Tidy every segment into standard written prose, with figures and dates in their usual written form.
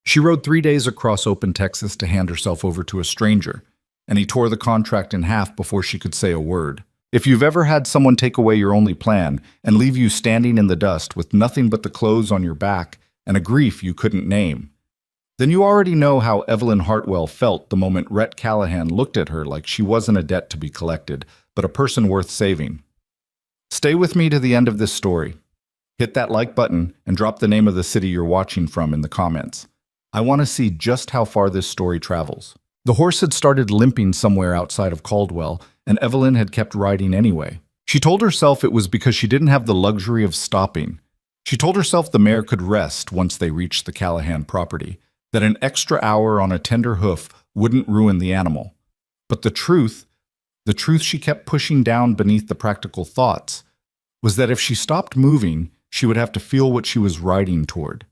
She rode 3 days across open Texas to hand herself over to a stranger, and he tore the contract in half before she could say a word. If you've ever had someone take away your only plan and leave you standing in the dust with nothing but the clothes on your back and a grief you couldn't name, then you already know how Evelyn Hartwell felt the moment Rhett Callahan looked at her like she wasn't a debt to be collected, but a person worth saving. Stay with me to the end of this story. Hit that like button and drop the name of the city you're watching from in the comments. I want to see just how far this story travels. The horse had started limping somewhere outside of Caldwell, and Evelyn had kept riding anyway. She told herself it was because she didn't have the luxury of stopping. She told herself the mare could rest once they reached the Callahan property, that an extra hour on a tender hoof wouldn't ruin the animal. But the truth she kept pushing down beneath the practical thoughts, was that if she stopped moving, she would have to feel what she was riding toward.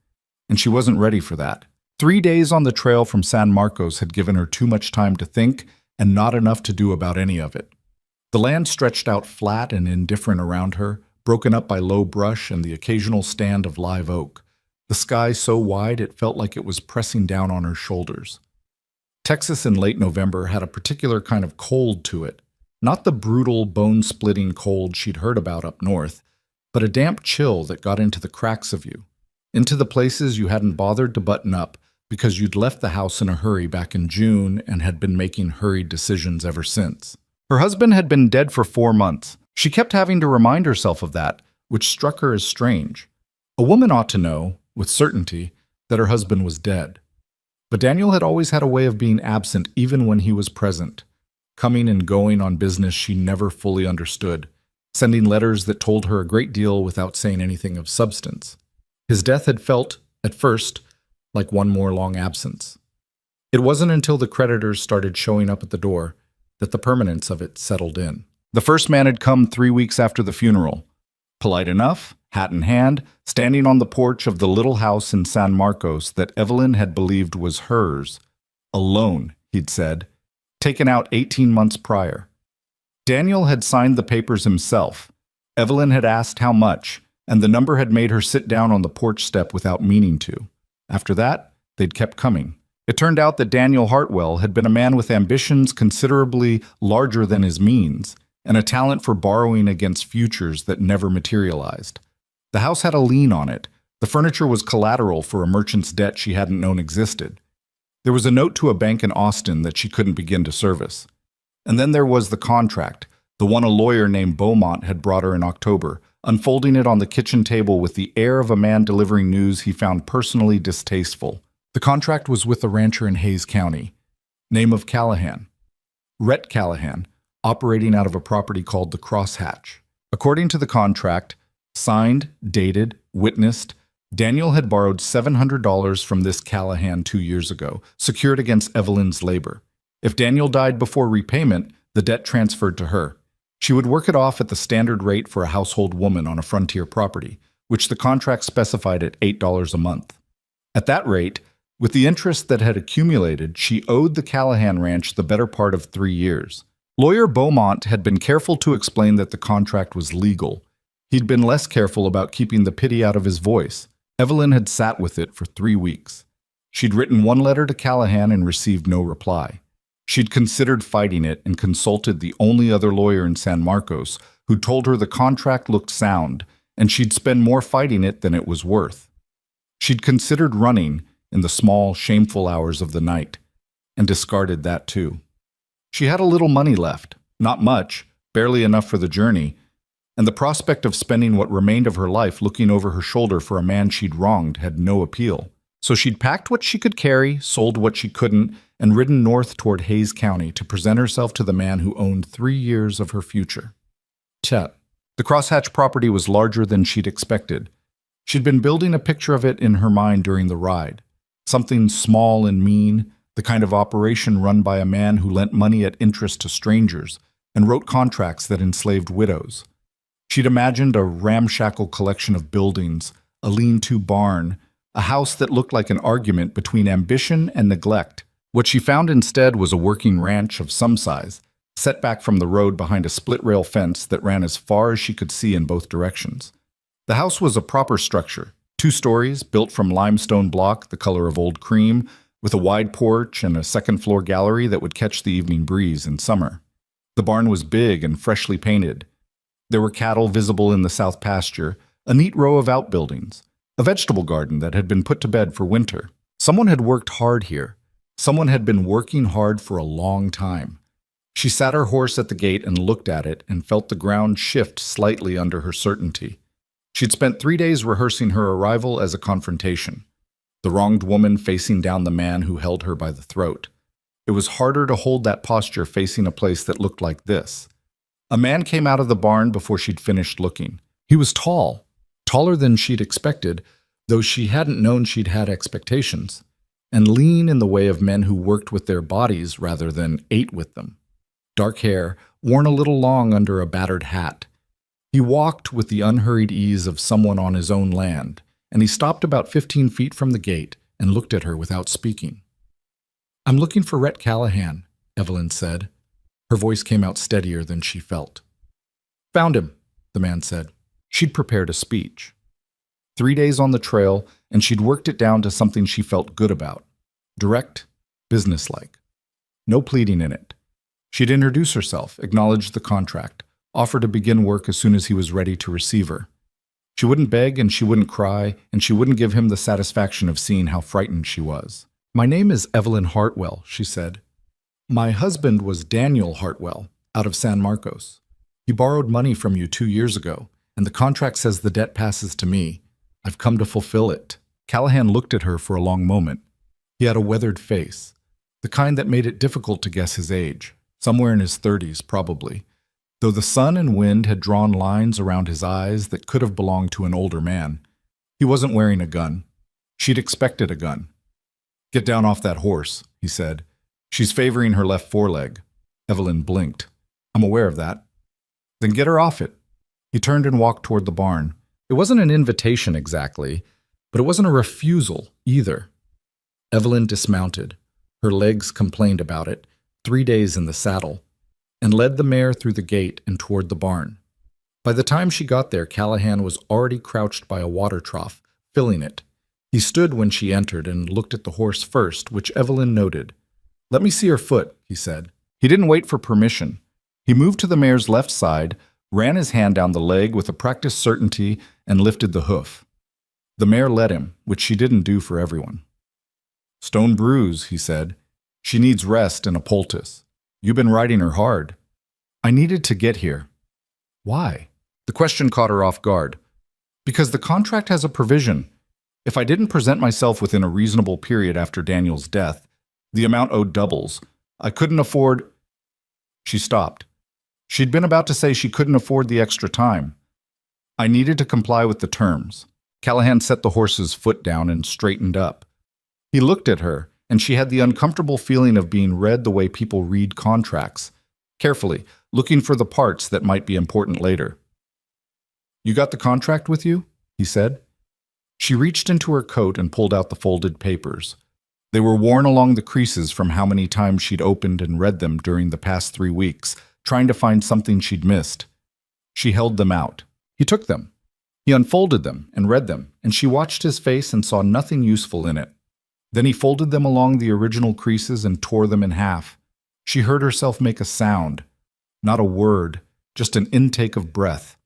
And she wasn't ready for that. 3 days on the trail from San Marcos had given her too much time to think and not enough to do about any of it. The land stretched out flat and indifferent around her, broken up by low brush and the occasional stand of live oak. The sky so wide it felt like it was pressing down on her shoulders. Texas in late November had a particular kind of cold to it, not the brutal, bone-splitting cold she'd heard about up north, but a damp chill that got into the cracks of you, into the places you hadn't bothered to button up because you'd left the house in a hurry back in June and had been making hurried decisions ever since. Her husband had been dead for 4 months. She kept having to remind herself of that, which struck her as strange. A woman ought to know, with certainty, that her husband was dead. But Daniel had always had a way of being absent even when he was present, coming and going on business she never fully understood, sending letters that told her a great deal without saying anything of substance. His death had felt, at first, like one more long absence. It wasn't until the creditors started showing up at the door that the permanence of it settled in. The first man had come 3 weeks after the funeral. Polite enough, hat in hand, standing on the porch of the little house in San Marcos that Evelyn had believed was hers. A loan, he'd said, taken out 18 months prior. Daniel had signed the papers himself. Evelyn had asked how much, and the number had made her sit down on the porch step without meaning to. After that, they'd kept coming. It turned out that Daniel Hartwell had been a man with ambitions considerably larger than his means, and a talent for borrowing against futures that never materialized. The house had a lien on it. The furniture was collateral for a merchant's debt she hadn't known existed. There was a note to a bank in Austin that she couldn't begin to service. And then there was the contract, the one a lawyer named Beaumont had brought her in October, unfolding it on the kitchen table with the air of a man delivering news he found personally distasteful. The contract was with a rancher in Hays County. Name of Callahan. Rhett Callahan, operating out of a property called the Crosshatch. According to the contract, signed, dated, witnessed, Daniel had borrowed $700 from this Callahan 2 years ago, secured against Evelyn's labor. If Daniel died before repayment, the debt transferred to her. She would work it off at the standard rate for a household woman on a frontier property, which the contract specified at $8 a month. At that rate, with the interest that had accumulated, she owed the Callahan ranch the better part of 3 years. Lawyer Beaumont had been careful to explain that the contract was legal. He'd been less careful about keeping the pity out of his voice. Evelyn had sat with it for 3 weeks. She'd written 1 letter to Callahan and received no reply. She'd considered fighting it and consulted the only other lawyer in San Marcos who told her the contract looked sound and she'd spend more fighting it than it was worth. She'd considered running in the small, shameful hours of the night and discarded that too. She had a little money left, not much, barely enough for the journey, and the prospect of spending what remained of her life looking over her shoulder for a man she'd wronged had no appeal. So she'd packed what she could carry, sold what she couldn't, and ridden north toward Hays County to present herself to the man who owned 3 years of her future. Chet. The Crosshatch property was larger than she'd expected. She'd been building a picture of it in her mind during the ride. Something small and mean, the kind of operation run by a man who lent money at interest to strangers and wrote contracts that enslaved widows. She'd imagined a ramshackle collection of buildings, a lean-to barn, a house that looked like an argument between ambition and neglect. What she found instead was a working ranch of some size, set back from the road behind a split-rail fence that ran as far as she could see in both directions. The house was a proper structure, 2 stories, built from limestone block the color of old cream, with a wide porch and a second-floor gallery that would catch the evening breeze in summer. The barn was big and freshly painted. There were cattle visible in the south pasture, a neat row of outbuildings, a vegetable garden that had been put to bed for winter. Someone had worked hard here. Someone had been working hard for a long time. She sat her horse at the gate and looked at it and felt the ground shift slightly under her certainty. She'd spent 3 days rehearsing her arrival as a confrontation. The wronged woman facing down the man who held her by the throat. It was harder to hold that posture facing a place that looked like this. A man came out of the barn before she'd finished looking. He was tall, taller than she'd expected, though she hadn't known she'd had expectations, and lean in the way of men who worked with their bodies rather than ate with them. Dark hair, worn a little long under a battered hat. He walked with the unhurried ease of someone on his own land, and he stopped about 15 feet from the gate and looked at her without speaking. "I'm looking for Rhett Callahan," Evelyn said. Her voice came out steadier than she felt. "Found him," the man said. She'd prepared a speech. 3 days on the trail, and she'd worked it down to something she felt good about. Direct, businesslike. No pleading in it. She'd introduce herself, acknowledge the contract, offer to begin work as soon as he was ready to receive her. She wouldn't beg and she wouldn't cry, and she wouldn't give him the satisfaction of seeing how frightened she was. "My name is Evelyn Hartwell," she said. "My husband was Daniel Hartwell, out of San Marcos. He borrowed money from you 2 years ago, and the contract says the debt passes to me. I've come to fulfill it." Callahan looked at her for a long moment. He had a weathered face, the kind that made it difficult to guess his age, somewhere in his 30s probably, though the sun and wind had drawn lines around his eyes that could have belonged to an older man. He wasn't wearing a gun. She'd expected a gun. "Get down off that horse," he said. "She's favoring her left foreleg." Evelyn blinked. "I'm aware of that." "Then get her off it." He turned and walked toward the barn. It wasn't an invitation exactly, but it wasn't a refusal either. Evelyn dismounted. Her legs complained about it, 3 days in the saddle, and led the mare through the gate and toward the barn. By the time she got there, Callahan was already crouched by a water trough, filling it. He stood when she entered and looked at the horse first, which Evelyn noted. "Let me see her foot," he said. He didn't wait for permission. He moved to the mare's left side, ran his hand down the leg with a practiced certainty, and lifted the hoof. The mare let him, which she didn't do for everyone. "Stone bruise," he said. "She needs rest and a poultice. You've been riding her hard." "I needed to get here." "Why?" The question caught her off guard. "Because the contract has a provision. If I didn't present myself within a reasonable period after Daniel's death, the amount owed doubles. I couldn't afford—" She stopped. She'd been about to say she couldn't afford the extra time. "I needed to comply with the terms." Callahan set the horse's foot down and straightened up. He looked at her, and she had the uncomfortable feeling of being read the way people read contracts, carefully, looking for the parts that might be important later. "You got the contract with you?" he said. She reached into her coat and pulled out the folded papers. They were worn along the creases from how many times she'd opened and read them during the past 3 weeks, trying to find something she'd missed. She held them out. He took them. He unfolded them and read them, and she watched his face and saw nothing useful in it. Then he folded them along the original creases and tore them in half. She heard herself make a sound. Not a word, just an intake of breath.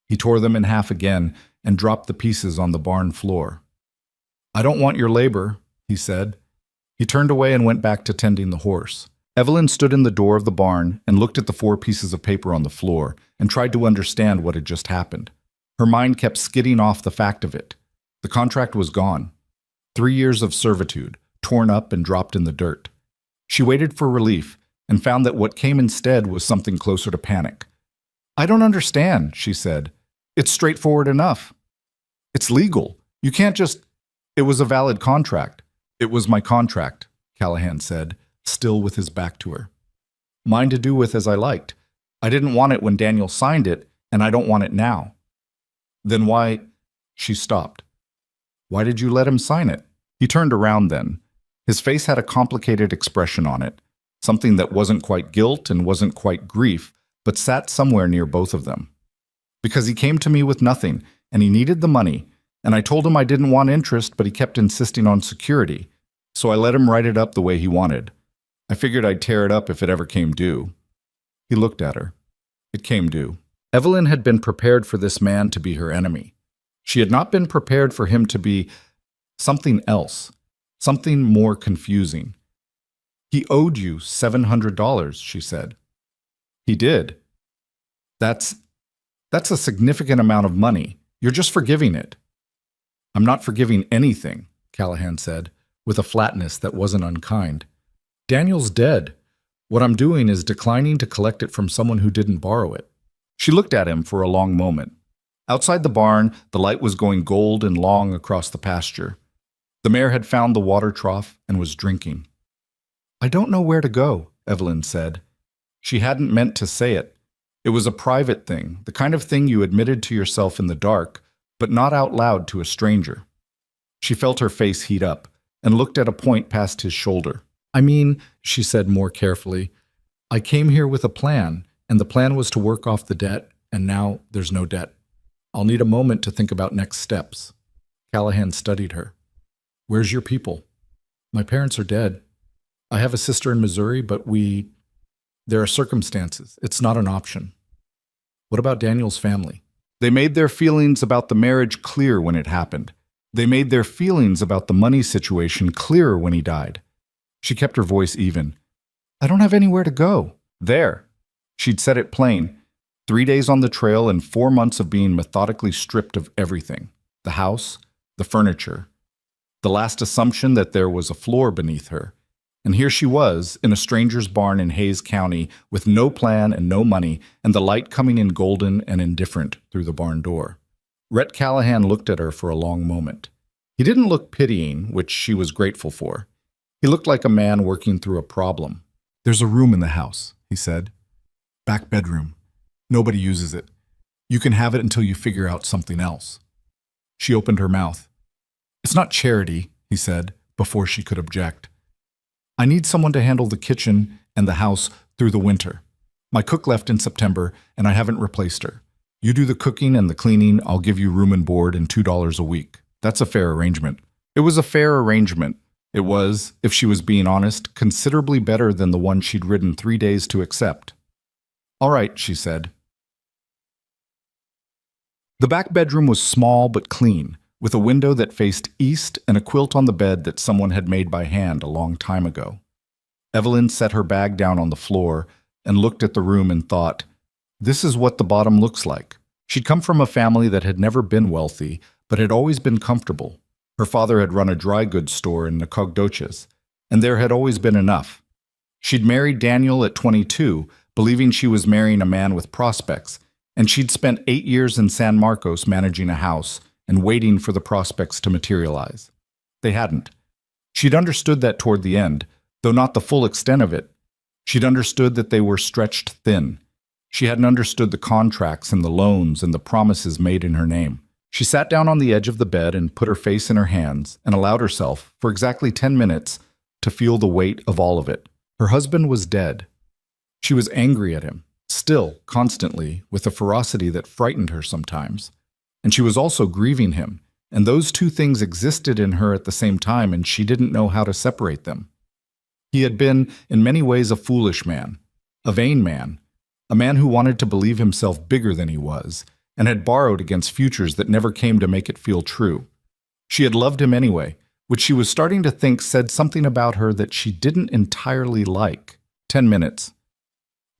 He tore them in half again and dropped the pieces on the barn floor. "I don't want your labor," he said. He turned away and went back to tending the horse. Evelyn stood in the door of the barn and looked at the 4 pieces of paper on the floor and tried to understand what had just happened. Her mind kept skidding off the fact of it. The contract was gone. 3 years of servitude, torn up and dropped in the dirt. She waited for relief and found that what came instead was something closer to panic. "I don't understand," she said. "It's straightforward enough. It's legal. You can't just—" "It was a valid contract." "It was my contract," Callahan said, still with his back to her. "Mine to do with as I liked. I didn't want it when Daniel signed it, and I don't want it now." "Then why—" She stopped. "Why did you let him sign it?" He turned around then. His face had a complicated expression on it, something that wasn't quite guilt and wasn't quite grief, but sat somewhere near both of them. "Because he came to me with nothing, and he needed the money, And I told him I didn't want interest, but he kept insisting on security. So I let him write it up the way he wanted. I figured I'd tear it up if it ever came due. He looked at her. It came due. Evelyn had been prepared for this man to be her enemy. She had not been prepared for him to be something else, something more confusing. He owed you $700, she said. He did. That's a significant amount of money. You're just forgiving it. I'm not forgiving anything, Callahan said, with a flatness that wasn't unkind. Daniel's dead. What I'm doing is declining to collect it from someone who didn't borrow it. She looked at him for a long moment. Outside the barn, the light was going gold and long across the pasture. The mare had found the water trough and was drinking. I don't know where to go, Evelyn said. She hadn't meant to say it. It was a private thing, the kind of thing you admitted to yourself in the dark, but not out loud to a stranger. She felt her face heat up and looked at a point past his shoulder. I mean, she said more carefully, I came here with a plan, and the plan was to work off the debt, and now there's no debt. I'll need a moment to think about next steps. Callahan studied her. Where's your people? My parents are dead. I have a sister in Missouri, but there are circumstances. It's not an option. What about Daniel's family? They made their feelings about the marriage clear when it happened. They made their feelings about the money situation clearer when he died. She kept her voice even. I don't have anywhere to go. There. She'd said it plain. 3 days on the trail and 4 months of being methodically stripped of everything. The house, the furniture. The last assumption that there was a floor beneath her. And here she was, in a stranger's barn in Hayes County, with no plan and no money, and the light coming in golden and indifferent through the barn door. Rhett Callahan looked at her for a long moment. He didn't look pitying, which she was grateful for. He looked like a man working through a problem. There's a room in the house, he said. Back bedroom. Nobody uses it. You can have it until you figure out something else. She opened her mouth. It's not charity, he said, before she could object. I need someone to handle the kitchen and the house through the winter. My cook left in September, and I haven't replaced her. You do the cooking and the cleaning, I'll give you room and board and $2 a week. That's a fair arrangement. It was a fair arrangement. It was, if she was being honest, considerably better than the one she'd ridden 3 days to accept. All right, she said. The back bedroom was small but clean, with a window that faced east and a quilt on the bed that someone had made by hand a long time ago. Evelyn set her bag down on the floor and looked at the room and thought, this is what the bottom looks like. She'd come from a family that had never been wealthy, but had always been comfortable. Her father had run a dry goods store in Nacogdoches, and there had always been enough. She'd married Daniel at 22, believing she was marrying a man with prospects, and she'd spent 8 years in San Marcos managing a house and waiting for the prospects to materialize. They hadn't. She'd understood that toward the end, though not the full extent of it. She'd understood that they were stretched thin. She hadn't understood the contracts and the loans and the promises made in her name. She sat down on the edge of the bed and put her face in her hands and allowed herself, for exactly 10 minutes, to feel the weight of all of it. Her husband was dead. She was angry at him, still, constantly, with a ferocity that frightened her sometimes. And she was also grieving him, and those two things existed in her at the same time, and she didn't know how to separate them. He had been, in many ways, a foolish man, a vain man, a man who wanted to believe himself bigger than he was, and had borrowed against futures that never came to make it feel true. She had loved him anyway, which she was starting to think said something about her that she didn't entirely like. 10 minutes.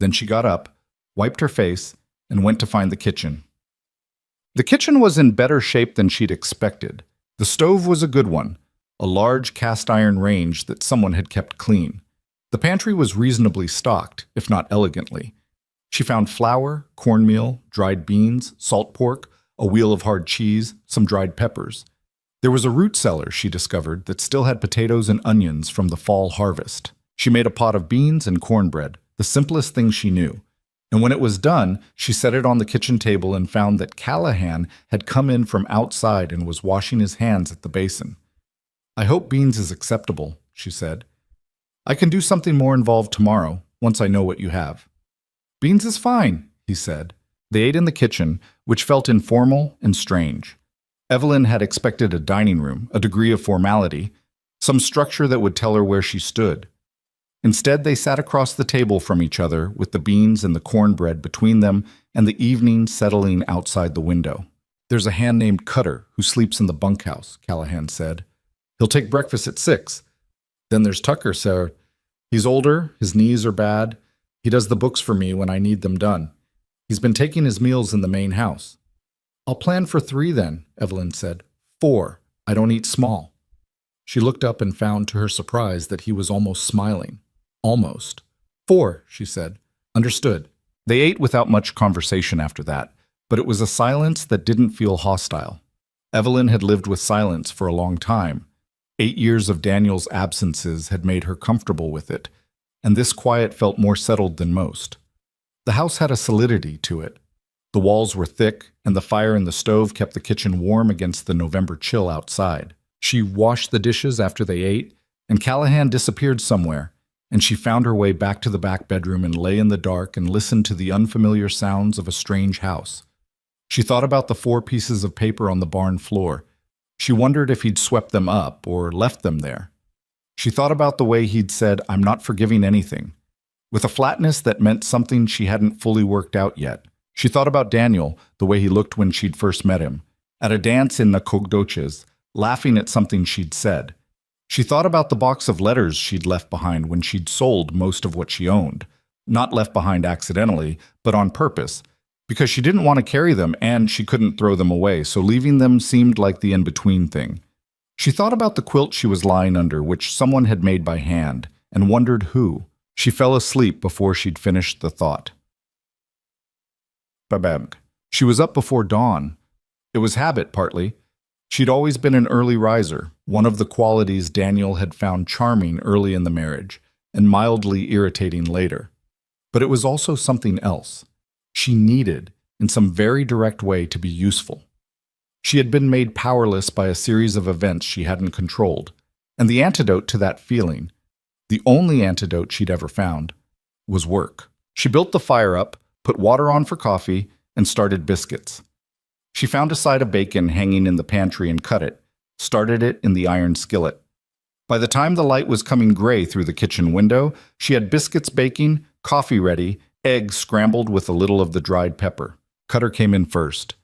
Then she got up, wiped her face, and went to find the kitchen. The kitchen was in better shape than she'd expected. The stove was a good one, a large cast-iron range that someone had kept clean. The pantry was reasonably stocked, if not elegantly. She found flour, cornmeal, dried beans, salt pork, a wheel of hard cheese, some dried peppers. There was a root cellar, she discovered, that still had potatoes and onions from the fall harvest. She made a pot of beans and cornbread, the simplest thing she knew. And when it was done, she set it on the kitchen table and found that Callahan had come in from outside and was washing his hands at the basin. I hope beans is acceptable, she said. I can do something more involved tomorrow, once I know what you have. Beans is fine, he said. They ate in the kitchen, which felt informal and strange. Evelyn had expected a dining room, a degree of formality, some structure that would tell her where she stood. Instead, they sat across the table from each other with the beans and the cornbread between them and the evening settling outside the window. "There's a hand named Cutter who sleeps in the bunkhouse," Callahan said. "He'll take breakfast at 6. Then there's Tucker, sir. He's older, his knees are bad. He does the books for me when I need them done. He's been taking his meals in the main house." "I'll plan for 3 then," Evelyn said. 4. I don't eat small." She looked up and found to her surprise that he was almost smiling. "Almost." 4, she said. "Understood." They ate without much conversation after that, but it was a silence that didn't feel hostile. Evelyn had lived with silence for a long time. 8 years of Daniel's absences had made her comfortable with it, and this quiet felt more settled than most. The house had a solidity to it. The walls were thick, and the fire in the stove kept the kitchen warm against the November chill outside. She washed the dishes after they ate, and Callahan disappeared somewhere, and she found her way back to the back bedroom and lay in the dark and listened to the unfamiliar sounds of a strange house. She thought about the 4 pieces of paper on the barn floor. She wondered if he'd swept them up or left them there. She thought about the way he'd said, "I'm not forgiving anything," with a flatness that meant something she hadn't fully worked out yet. She thought about Daniel, the way he looked when she'd first met him, at a dance in Nacogdoches, laughing at something she'd said. She thought about the box of letters she'd left behind when she'd sold most of what she owned, not left behind accidentally, but on purpose, because she didn't want to carry them and she couldn't throw them away, so leaving them seemed like the in-between thing. She thought about the quilt she was lying under, which someone had made by hand, and wondered who. She fell asleep before she'd finished the thought. Babang. She was up before dawn. It was habit, partly. She'd always been an early riser, one of the qualities Daniel had found charming early in the marriage, and mildly irritating later. But it was also something else. She needed, in some very direct way, to be useful. She had been made powerless by a series of events she hadn't controlled, and the antidote to that feeling, the only antidote she'd ever found, was work. She built the fire up, put water on for coffee, and started biscuits. She found a side of bacon hanging in the pantry and cut it, started it in the iron skillet. By the time the light was coming gray through the kitchen window, she had biscuits baking, coffee ready, eggs scrambled with a little of the dried pepper. Cutter came in first.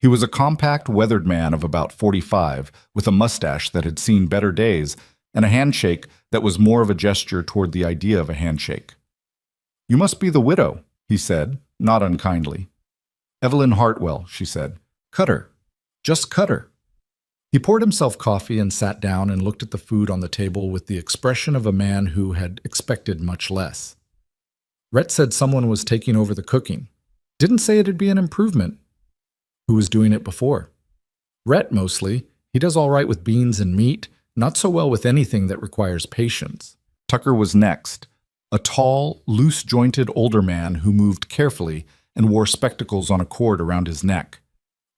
He was a compact, weathered man of about 45, with a mustache that had seen better days, and a handshake that was more of a gesture toward the idea of a handshake. "You must be the widow," he said, not unkindly. "Evelyn Hartwell," she said. "Cutter. Just Cutter." He poured himself coffee and sat down and looked at the food on the table with the expression of a man who had expected much less. Rhett said someone was taking over the cooking. Didn't say it'd be an improvement. Who was doing it before? Rhett, mostly. He does all right with beans and meat, not so well with anything that requires patience. Tucker was next, a tall, loose-jointed older man who moved carefully and wore spectacles on a cord around his neck.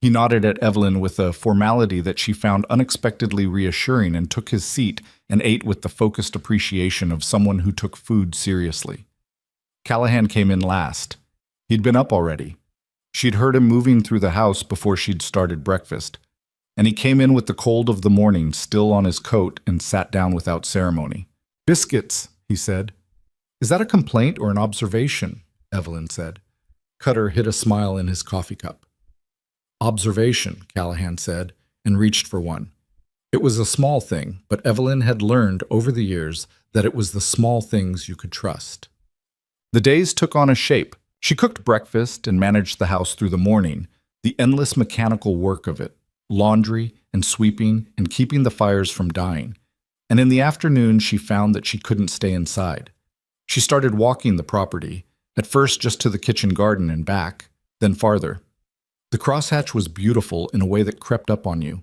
He nodded at Evelyn with a formality that she found unexpectedly reassuring and took his seat and ate with the focused appreciation of someone who took food seriously. Callahan came in last. He'd been up already. She'd heard him moving through the house before she'd started breakfast, and he came in with the cold of the morning still on his coat and sat down without ceremony. "Biscuits," he said. "Is that a complaint or an observation?" Evelyn said. Cutter hid a smile in his coffee cup. "Observation," Callahan said, and reached for one. It was a small thing, but Evelyn had learned over the years that it was the small things you could trust. The days took on a shape. She cooked breakfast and managed the house through the morning, the endless mechanical work of it, laundry and sweeping and keeping the fires from dying. And in the afternoon, she found that she couldn't stay inside. She started walking the property, at first just to the kitchen garden and back, then farther. The crosshatch was beautiful in a way that crept up on you.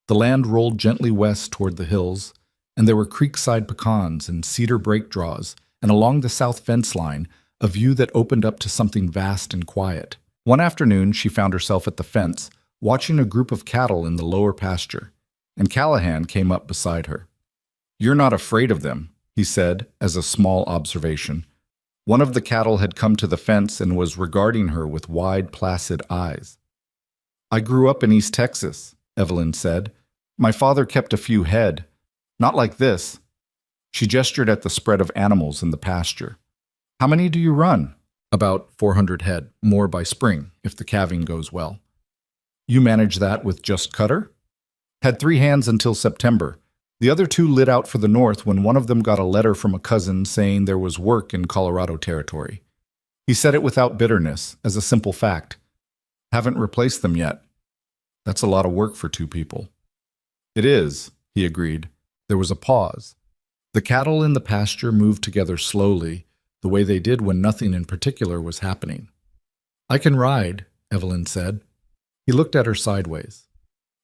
The land rolled gently west toward the hills, and there were creekside pecans and cedar brake draws, and along the south fence line, a view that opened up to something vast and quiet. One afternoon, she found herself at the fence, watching a group of cattle in the lower pasture, and Callahan came up beside her. "You're not afraid of them," he said, as a small observation. One of the cattle had come to the fence and was regarding her with wide, placid eyes. "I grew up in East Texas," Evelyn said. My father kept a few head. Not like this. She gestured at the spread of animals in the pasture. How many do you run? About 400 head, more by spring, if the calving goes well. You manage that with just Cutter? Had 3 hands until September. The other 2 lit out for the north when one of them got a letter from a cousin saying there was work in Colorado territory. He said it without bitterness, as a simple fact. Haven't replaced them yet. That's a lot of work for 2 people. It is, he agreed. There was a pause. The cattle in the pasture moved together slowly, the way they did when nothing in particular was happening. I can ride, Evelyn said. He looked at her sideways.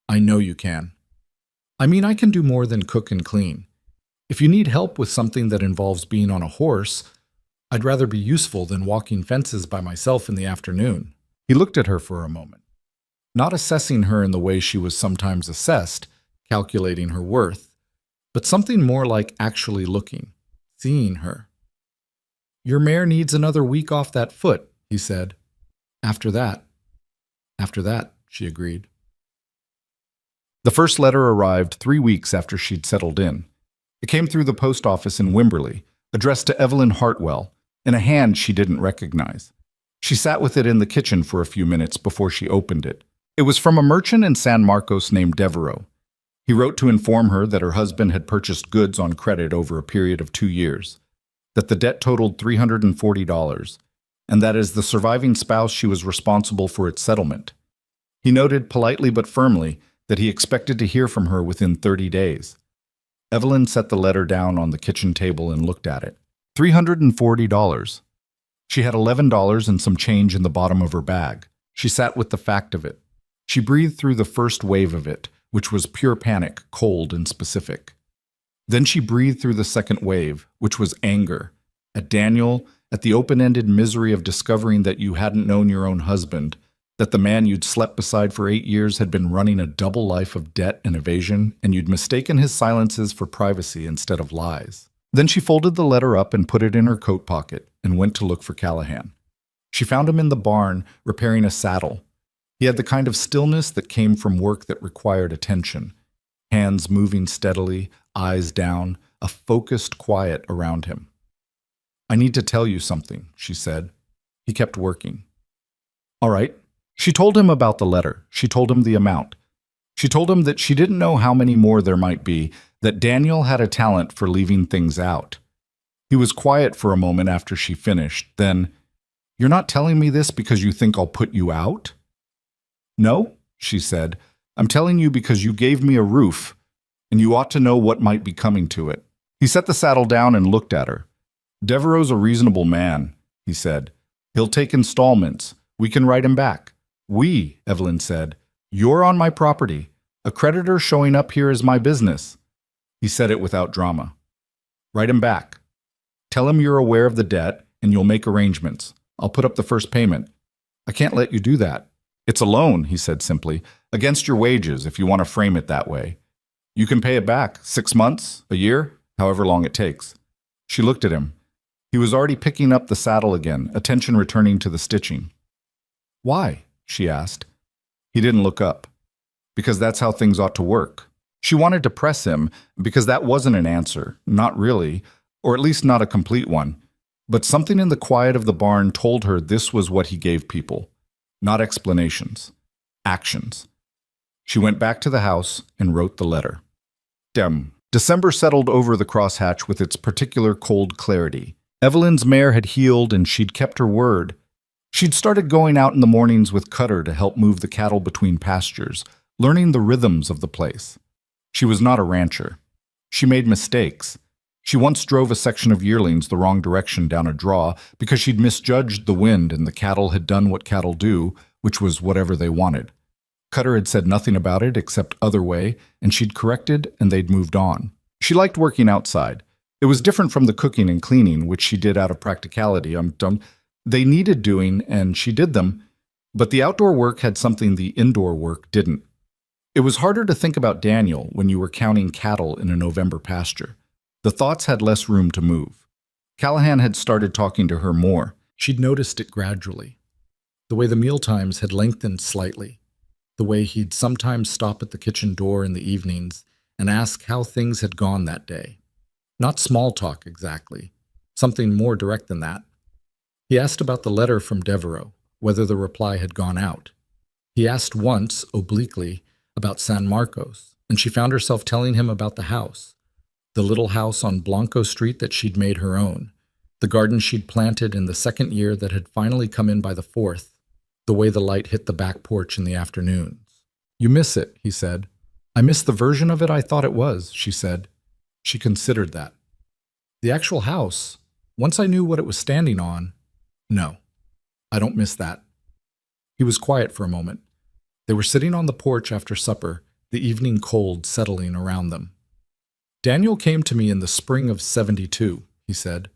I know you can. I mean, I can do more than cook and clean. If you need help with something that involves being on a horse, I'd rather be useful than walking fences by myself in the afternoon. He looked at her for a moment, not assessing her in the way she was sometimes assessed, calculating her worth, but something more like actually looking, seeing her. Your mare needs another week off that foot, he said. After that, she agreed. The first letter arrived 3 weeks after she'd settled in. It came through the post office in Wimberley, addressed to Evelyn Hartwell, in a hand she didn't recognize. She sat with it in the kitchen for a few minutes before she opened it. It was from a merchant in San Marcos named Devereaux. He wrote to inform her that her husband had purchased goods on credit over a period of 2 years, that the debt totaled $340, and that as the surviving spouse she was responsible for its settlement. He noted politely but firmly that he expected to hear from her within 30 days. Evelyn set the letter down on the kitchen table and looked at it. $340. She had $11 and some change in the bottom of her bag. She sat with the fact of it. She breathed through the first wave of it, which was pure panic, cold and specific. Then she breathed through the second wave, which was anger, at Daniel, at the open-ended misery of discovering that you hadn't known your own husband, that the man you'd slept beside for 8 years had been running a double life of debt and evasion, and you'd mistaken his silences for privacy instead of lies. Then she folded the letter up and put it in her coat pocket and went to look for Callahan. She found him in the barn, repairing a saddle. He had the kind of stillness that came from work that required attention. Hands moving steadily, eyes down, a focused quiet around him. I need to tell you something, she said. He kept working. All right. She told him about the letter. She told him the amount. She told him that she didn't know how many more there might be, that Daniel had a talent for leaving things out. He was quiet for a moment after she finished. Then, "You're not telling me this because you think I'll put you out?" "No," she said. "I'm telling you because you gave me a roof, and you ought to know what might be coming to it." He set the saddle down and looked at her. "Devereaux's a reasonable man," he said. "He'll take installments. We can write him back." "We," Evelyn said. "You're on my property. A creditor showing up here is my business." He said it without drama. "Write him back. Tell him you're aware of the debt and you'll make arrangements. I'll put up the first payment." "I can't let you do that." "It's a loan," he said simply, "against your wages if you want to frame it that way. You can pay it back, 6 months, a year, however long it takes." She looked at him. He was already picking up the saddle again, attention returning to the stitching. "Why?" she asked. He didn't look up. "Because that's how things ought to work." She wanted to press him, because that wasn't an answer, not really, or at least not a complete one. But something in the quiet of the barn told her this was what he gave people. Not explanations. Actions. She went back to the house and wrote the letter. December settled over the crosshatch with its particular cold clarity. Evelyn's mare had healed and she'd kept her word. She'd started going out in the mornings with Cutter to help move the cattle between pastures, learning the rhythms of the place. She was not a rancher. She made mistakes. She once drove a section of yearlings the wrong direction down a draw because she'd misjudged the wind and the cattle had done what cattle do, which was whatever they wanted. Cutter had said nothing about it except other way, and she'd corrected and they'd moved on. She liked working outside. It was different from the cooking and cleaning, which she did out of practicality. They needed doing, and she did them, but the outdoor work had something the indoor work didn't. It was harder to think about Daniel when you were counting cattle in a November pasture. The thoughts had less room to move. Callahan had started talking to her more. She'd noticed it gradually. The way the mealtimes had lengthened slightly. the way he'd sometimes stop at the kitchen door in the evenings and ask how things had gone that day. Not small talk exactly, something more direct than that. He asked about the letter from Devereaux, whether the reply had gone out. He asked once, obliquely, about San Marcos, and she found herself telling him about the house, the little house on Blanco Street that she'd made her own, the garden she'd planted in the second year that had finally come in by the fourth, the way the light hit the back porch in the afternoons. "You miss it," he said. "I miss the version of it I thought it was," she said. She considered that. "The actual house, once I knew what it was standing on, no, I don't miss that." He was quiet for a moment. They were sitting on the porch after supper, the evening cold settling around them. "Daniel came to me in the spring of '72, he said.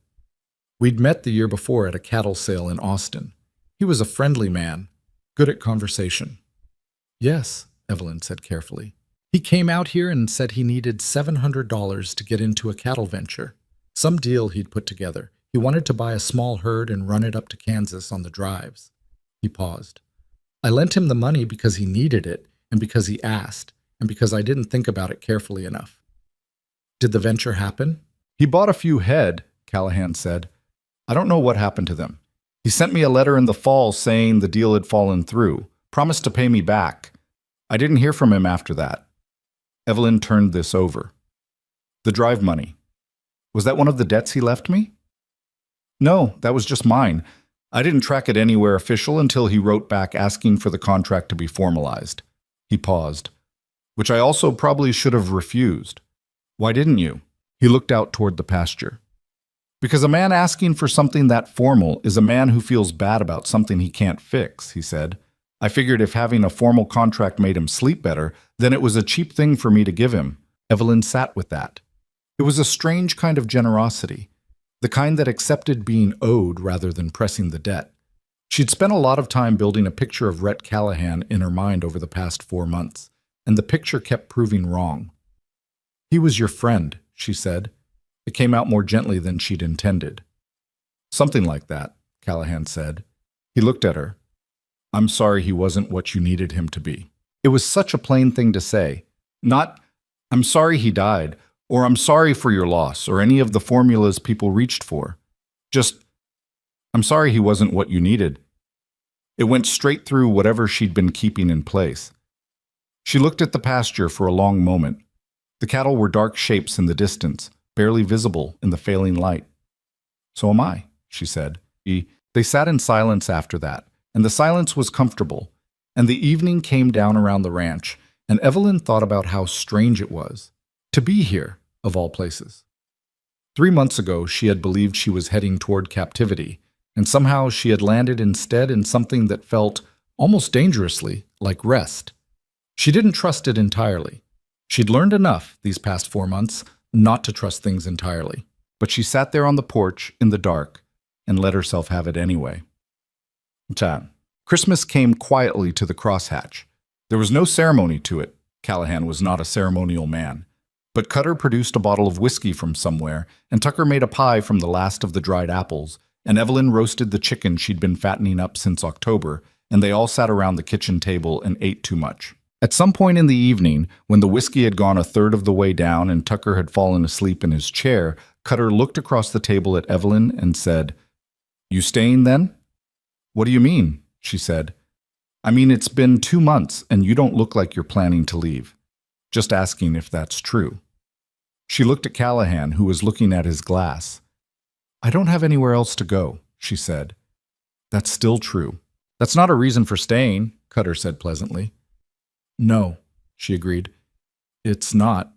We'd met the year before at a cattle sale in Austin. He was a friendly man, good at conversation. "Yes," Evelyn said carefully. "He came out here and said he needed $700 to get into a cattle venture. Some deal he'd put together. He wanted to buy a small herd and run it up to Kansas on the drives." He paused. "I lent him the money because he needed it, and because he asked, and because I didn't think about it carefully enough." "Did the venture happen?" "He bought a few head," Callahan said. "I don't know what happened to them. He sent me a letter in the fall saying the deal had fallen through, promised to pay me back. I didn't hear from him after that." Evelyn turned this over. "The drive money. Was that one of the debts he left me?" "No, that was just mine. I didn't track it anywhere official until he wrote back asking for the contract to be formalized." He paused. "Which I also probably should have refused." "Why didn't you?" He looked out toward the pasture. "Because a man asking for something that formal is a man who feels bad about something he can't fix," he said. "I figured if having a formal contract made him sleep better, then it was a cheap thing for me to give him." Evelyn sat with that. It was a strange kind of generosity, the kind that accepted being owed rather than pressing the debt. She'd spent a lot of time building a picture of Rhett Callahan in her mind over the past 4 months, and the picture kept proving wrong. "He was your friend," she said. It came out more gently than she'd intended. "Something like that," Callahan said. He looked at her. "I'm sorry he wasn't what you needed him to be." It was such a plain thing to say. Not, "I'm sorry he died," or "I'm sorry for your loss," or any of the formulas people reached for. Just, "I'm sorry he wasn't what you needed." It went straight through whatever she'd been keeping in place. She looked at the pasture for a long moment. The cattle were dark shapes in the distance, barely visible in the failing light. "So am I," she said. They sat in silence after that, and the silence was comfortable, and the evening came down around the ranch, and Evelyn thought about how strange it was to be here, of all places. 3 months ago, she had believed she was heading toward captivity, and somehow she had landed instead in something that felt, almost dangerously, like rest. She didn't trust it entirely. She'd learned enough these past 4 months not to trust things entirely. But she sat there on the porch in the dark and let herself have it anyway. Christmas came quietly to the crosshatch. There was no ceremony to it. Callahan was not a ceremonial man. But Cutter produced a bottle of whiskey from somewhere, and Tucker made a pie from the last of the dried apples, and Evelyn roasted the chicken she'd been fattening up since October, and they all sat around the kitchen table and ate too much. At some point in the evening, when the whiskey had gone a third of the way down and Tucker had fallen asleep in his chair, Cutter looked across the table at Evelyn and said, "You staying then?" "What do you mean?" she said. "I mean, it's been 2 months and you don't look like you're planning to leave. Just asking if that's true." She looked at Callahan, who was looking at his glass. "I don't have anywhere else to go," she said. "That's still true." "That's not a reason for staying," Cutter said pleasantly. "No," she agreed. "It's not."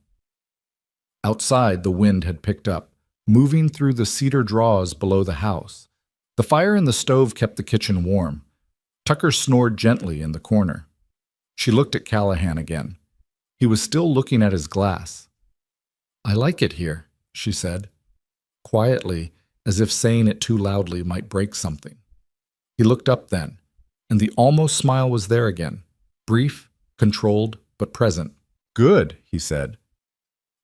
Outside, the wind had picked up, moving through the cedar draws below the house. The fire in the stove kept the kitchen warm. Tucker snored gently in the corner. She looked at Callahan again. He was still looking at his glass. "I like it here," she said, quietly, as if saying it too loudly might break something. He looked up then, and the almost smile was there again, brief, controlled, but present. "Good," he said.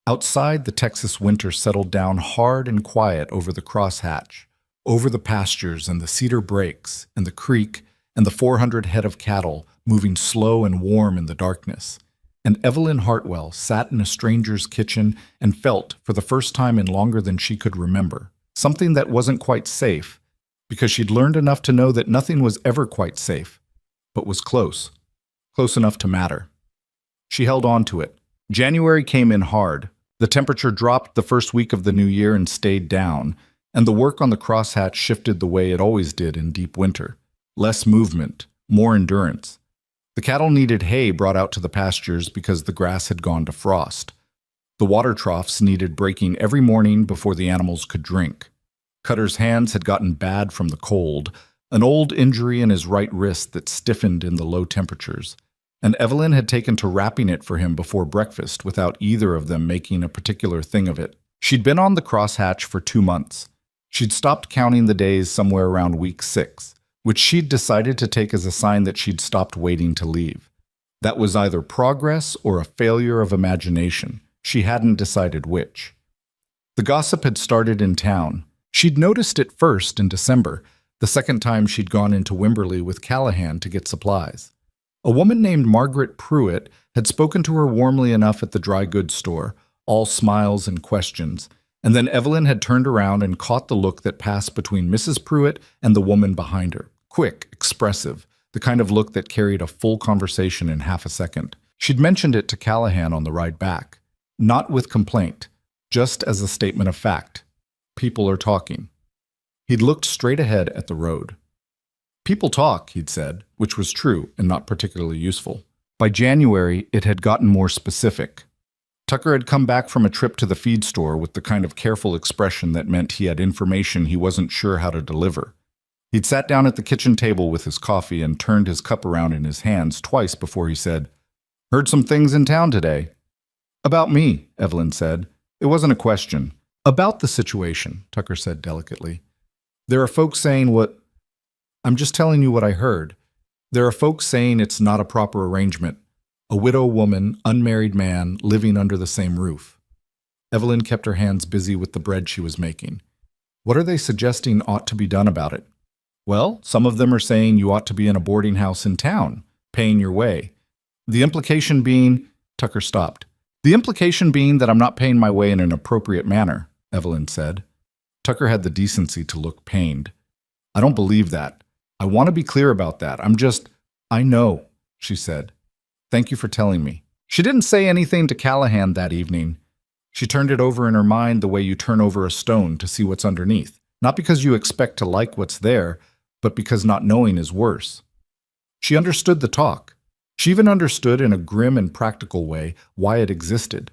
Outside, the Texas winter settled down hard and quiet over the crosshatch, over the pastures and the cedar breaks and the creek and the 400 head of cattle moving slow and warm in the darkness. And Evelyn Hartwell sat in a stranger's kitchen and felt, for the first time in longer than she could remember, something that wasn't quite safe, because she'd learned enough to know that nothing was ever quite safe, but was close enough to matter. She held on to it. January came in hard. The temperature dropped the first week of the new year and stayed down, and the work on the crosshatch shifted the way it always did in deep winter. Less movement, more endurance. The cattle needed hay brought out to the pastures because the grass had gone to frost. The water troughs needed breaking every morning before the animals could drink. Cutter's hands had gotten bad from the cold, an old injury in his right wrist that stiffened in the low temperatures, and Evelyn had taken to wrapping it for him before breakfast without either of them making a particular thing of it. She'd been on the crosshatch for 2 months. She'd stopped counting the days somewhere around week 6, which she'd decided to take as a sign that she'd stopped waiting to leave. That was either progress or a failure of imagination. She hadn't decided which. The gossip had started in town. She'd noticed it first in December, the second time she'd gone into Wimberley with Callahan to get supplies. A woman named Margaret Pruitt had spoken to her warmly enough at the dry goods store, all smiles and questions, and then Evelyn had turned around and caught the look that passed between Mrs. Pruitt and the woman behind her. Quick, expressive, the kind of look that carried a full conversation in half a second. She'd mentioned it to Callahan on the ride back. Not with complaint, just as a statement of fact. People are talking. He'd looked straight ahead at the road. People talk, he'd said, which was true and not particularly useful. By January, it had gotten more specific. Tucker had come back from a trip to the feed store with the kind of careful expression that meant he had information he wasn't sure how to deliver. He'd sat down at the kitchen table with his coffee and turned his cup around in his hands twice before he said, "Heard some things in town today." "About me," Evelyn said. It wasn't a question. "About the situation," Tucker said delicately. "There are folks saying what... I'm just telling you what I heard. There are folks saying it's not a proper arrangement. A widow woman, unmarried man, living under the same roof." Evelyn kept her hands busy with the bread she was making. "What are they suggesting ought to be done about it?" "Well, some of them are saying you ought to be in a boarding house in town, paying your way. The implication being..." Tucker stopped. "The implication being that I'm not paying my way in an appropriate manner," Evelyn said. Tucker had the decency to look pained. "I don't believe that. I want to be clear about that. I know," she said. "Thank you for telling me." She didn't say anything to Callahan that evening. She turned it over in her mind the way you turn over a stone to see what's underneath, not because you expect to like what's there, but because not knowing is worse. She understood the talk. She even understood in a grim and practical way why it existed.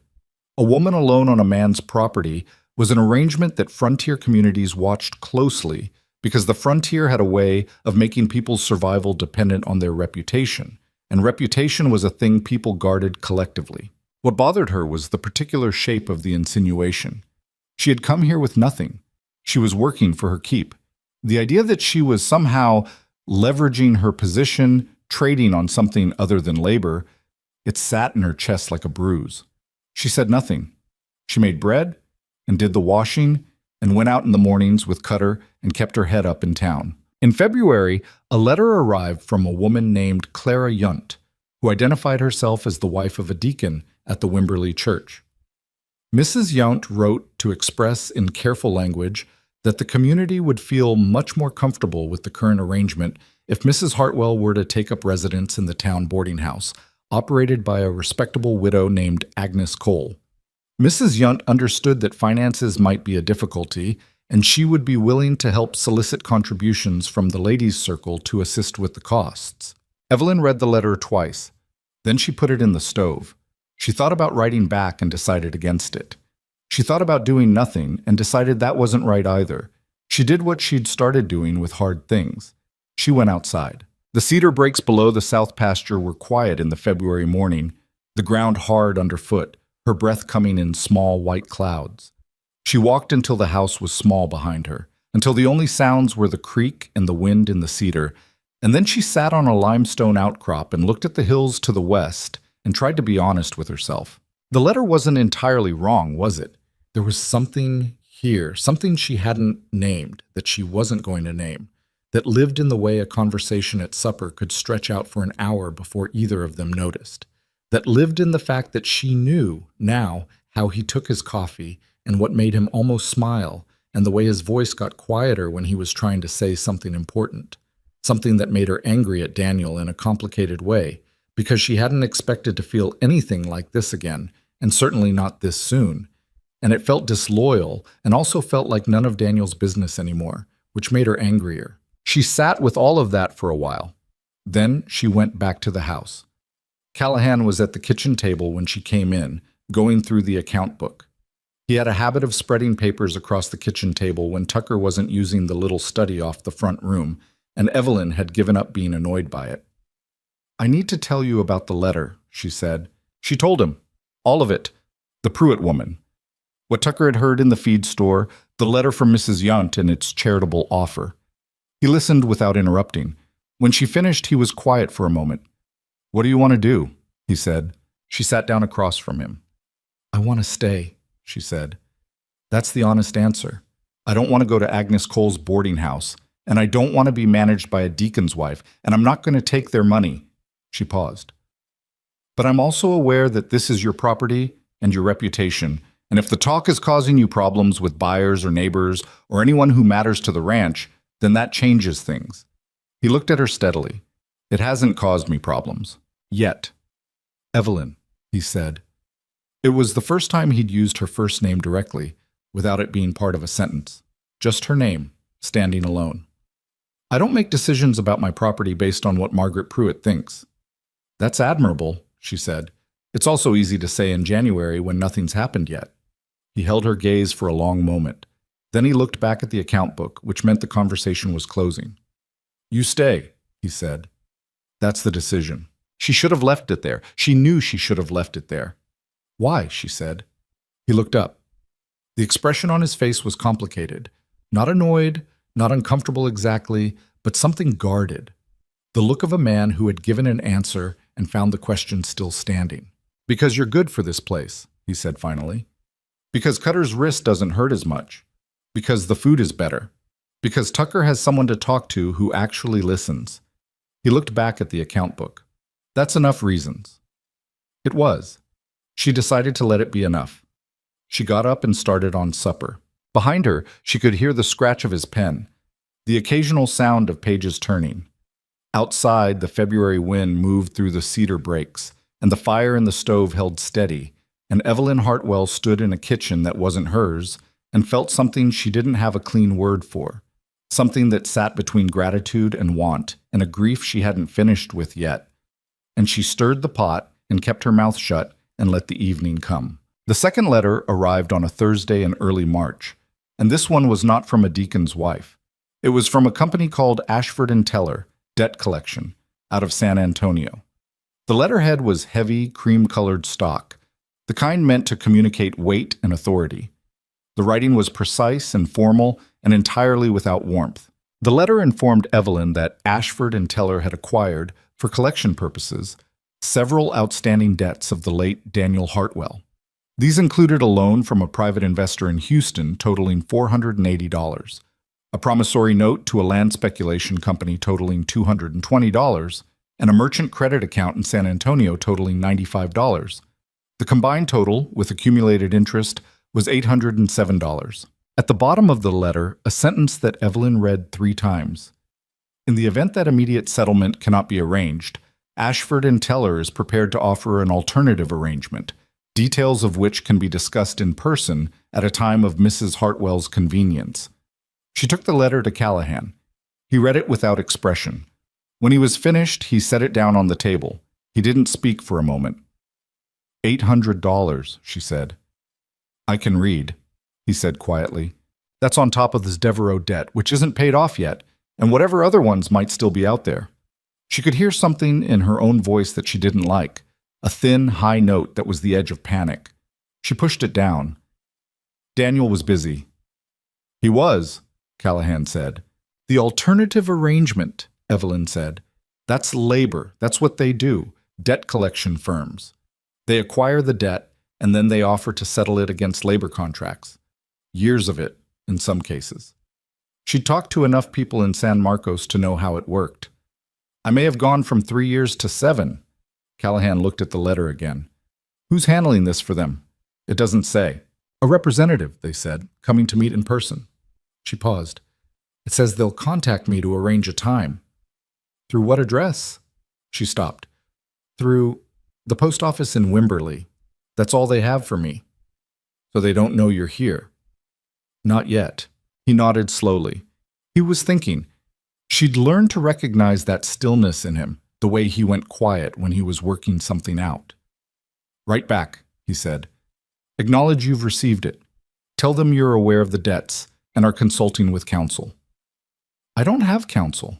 A woman alone on a man's property was an arrangement that frontier communities watched closely because the frontier had a way of making people's survival dependent on their reputation, and reputation was a thing people guarded collectively. What bothered her was the particular shape of the insinuation. She had come here with nothing. She was working for her keep. The idea that she was somehow leveraging her position, trading on something other than labor, it sat in her chest like a bruise. She said nothing. She made bread and did the washing and went out in the mornings with Cutter and kept her head up in town. In February, a letter arrived from a woman named Clara Yunt, who identified herself as the wife of a deacon at the Wimberley church. Mrs. Yunt wrote to express in careful language that the community would feel much more comfortable with the current arrangement if Mrs. Hartwell were to take up residence in the town boarding house, operated by a respectable widow named Agnes Cole. Mrs. Yunt understood that finances might be a difficulty, and she would be willing to help solicit contributions from the ladies' circle to assist with the costs. Evelyn read the letter twice. Then she put it in the stove. She thought about writing back and decided against it. She thought about doing nothing and decided that wasn't right either. She did what she'd started doing with hard things. She went outside. The cedar breaks below the south pasture were quiet in the February morning, the ground hard underfoot, her breath coming in small white clouds. She walked until the house was small behind her, until the only sounds were the creak and the wind in the cedar, and then she sat on a limestone outcrop and looked at the hills to the west and tried to be honest with herself. The letter wasn't entirely wrong, was it? There was something here, something she hadn't named, that she wasn't going to name. that lived in the way a conversation at supper could stretch out for an hour before either of them noticed, that lived in the fact that she knew now how he took his coffee and what made him almost smile, and the way his voice got quieter when he was trying to say something important, something that made her angry at Daniel in a complicated way, because she hadn't expected to feel anything like this again, and certainly not this soon. And it felt disloyal, and also felt like none of Daniel's business anymore, which made her angrier. She sat with all of that for a while. Then she went back to the house. Callahan was at the kitchen table when she came in, going through the account book. He had a habit of spreading papers across the kitchen table when Tucker wasn't using the little study off the front room, and Evelyn had given up being annoyed by it. "I need to tell you about the letter," she said. She told him. All of it. The Pruitt woman. What Tucker had heard in the feed store, the letter from Mrs. Yount and its charitable offer. He listened without interrupting. When she finished, he was quiet for a moment. "What do you want to do?" he said. She sat down across from him. "I want to stay," she said. "That's the honest answer. I don't want to go to Agnes Cole's boarding house, and I don't want to be managed by a deacon's wife, and I'm not going to take their money." She paused. "But I'm also aware that this is your property and your reputation, and if the talk is causing you problems with buyers or neighbors or anyone who matters to the ranch, then that changes things." He looked at her steadily. "It hasn't caused me problems. Yet." "Evelyn," he said. It was the first time he'd used her first name directly, without it being part of a sentence. Just her name, standing alone. "I don't make decisions about my property based on what Margaret Pruitt thinks." "That's admirable," she said. "It's also easy to say in January when nothing's happened yet." He held her gaze for a long moment. Then he looked back at the account book, which meant the conversation was closing. "You stay," he said. "That's the decision." She should have left it there. She knew she should have left it there. "Why?" she said. He looked up. The expression on his face was complicated. Not annoyed, not uncomfortable exactly, but something guarded. The look of a man who had given an answer and found the question still standing. "Because you're good for this place," he said finally. "Because Cutter's wrist doesn't hurt as much. Because the food is better. Because Tucker has someone to talk to who actually listens." He looked back at the account book. "That's enough reasons." It was. She decided to let it be enough. She got up and started on supper. Behind her, she could hear the scratch of his pen, the occasional sound of pages turning. Outside, the February wind moved through the cedar breaks, and the fire in the stove held steady, and Evelyn Hartwell stood in a kitchen that wasn't hers and felt something she didn't have a clean word for, something that sat between gratitude and want, and a grief she hadn't finished with yet. And she stirred the pot and kept her mouth shut and let the evening come. The second letter arrived on a Thursday in early March, and this one was not from a deacon's wife. It was from a company called Ashford & Teller, Debt Collection, out of San Antonio. The letterhead was heavy, cream-colored stock, the kind meant to communicate weight and authority. The writing was precise and formal and entirely without warmth. The letter informed Evelyn that Ashford & Teller had acquired, for collection purposes, several outstanding debts of the late Daniel Hartwell. These included a loan from a private investor in Houston totaling $480, a promissory note to a land speculation company totaling $220, and a merchant credit account in San Antonio totaling $95. The combined total, with accumulated interest, was $807. At the bottom of the letter, a sentence that Evelyn read 3 times. "In the event that immediate settlement cannot be arranged, Ashford & Teller is prepared to offer an alternative arrangement, details of which can be discussed in person at a time of Mrs. Hartwell's convenience." She took the letter to Callahan. He read it without expression. When he was finished, he set it down on the table. He didn't speak for a moment. $800, she said. "I can read," he said quietly. "That's on top of this Devereaux debt, which isn't paid off yet, and whatever other ones might still be out there." She could hear something in her own voice that she didn't like, a thin, high note that was the edge of panic. She pushed it down. Daniel was busy. "He was," Callahan said. "The alternative arrangement," Evelyn said. "That's labor. That's what they do. Debt collection firms. They acquire the debt, and then they offer to settle it against labor contracts. Years of it, in some cases." She'd talked to enough people in San Marcos to know how it worked. I may have gone from 3 years to 7. Callahan looked at the letter again. Who's handling this for them? It doesn't say. A representative, they said, coming to meet in person. She paused. It says they'll contact me to arrange a time. Through what address? She stopped. Through the post office in Wimberley. That's all they have for me. So they don't know you're here. Not yet. He nodded slowly. He was thinking. She'd learned to recognize that stillness in him, the way he went quiet when he was working something out. Right back, he said. Acknowledge you've received it. Tell them you're aware of the debts and are consulting with counsel. I don't have counsel.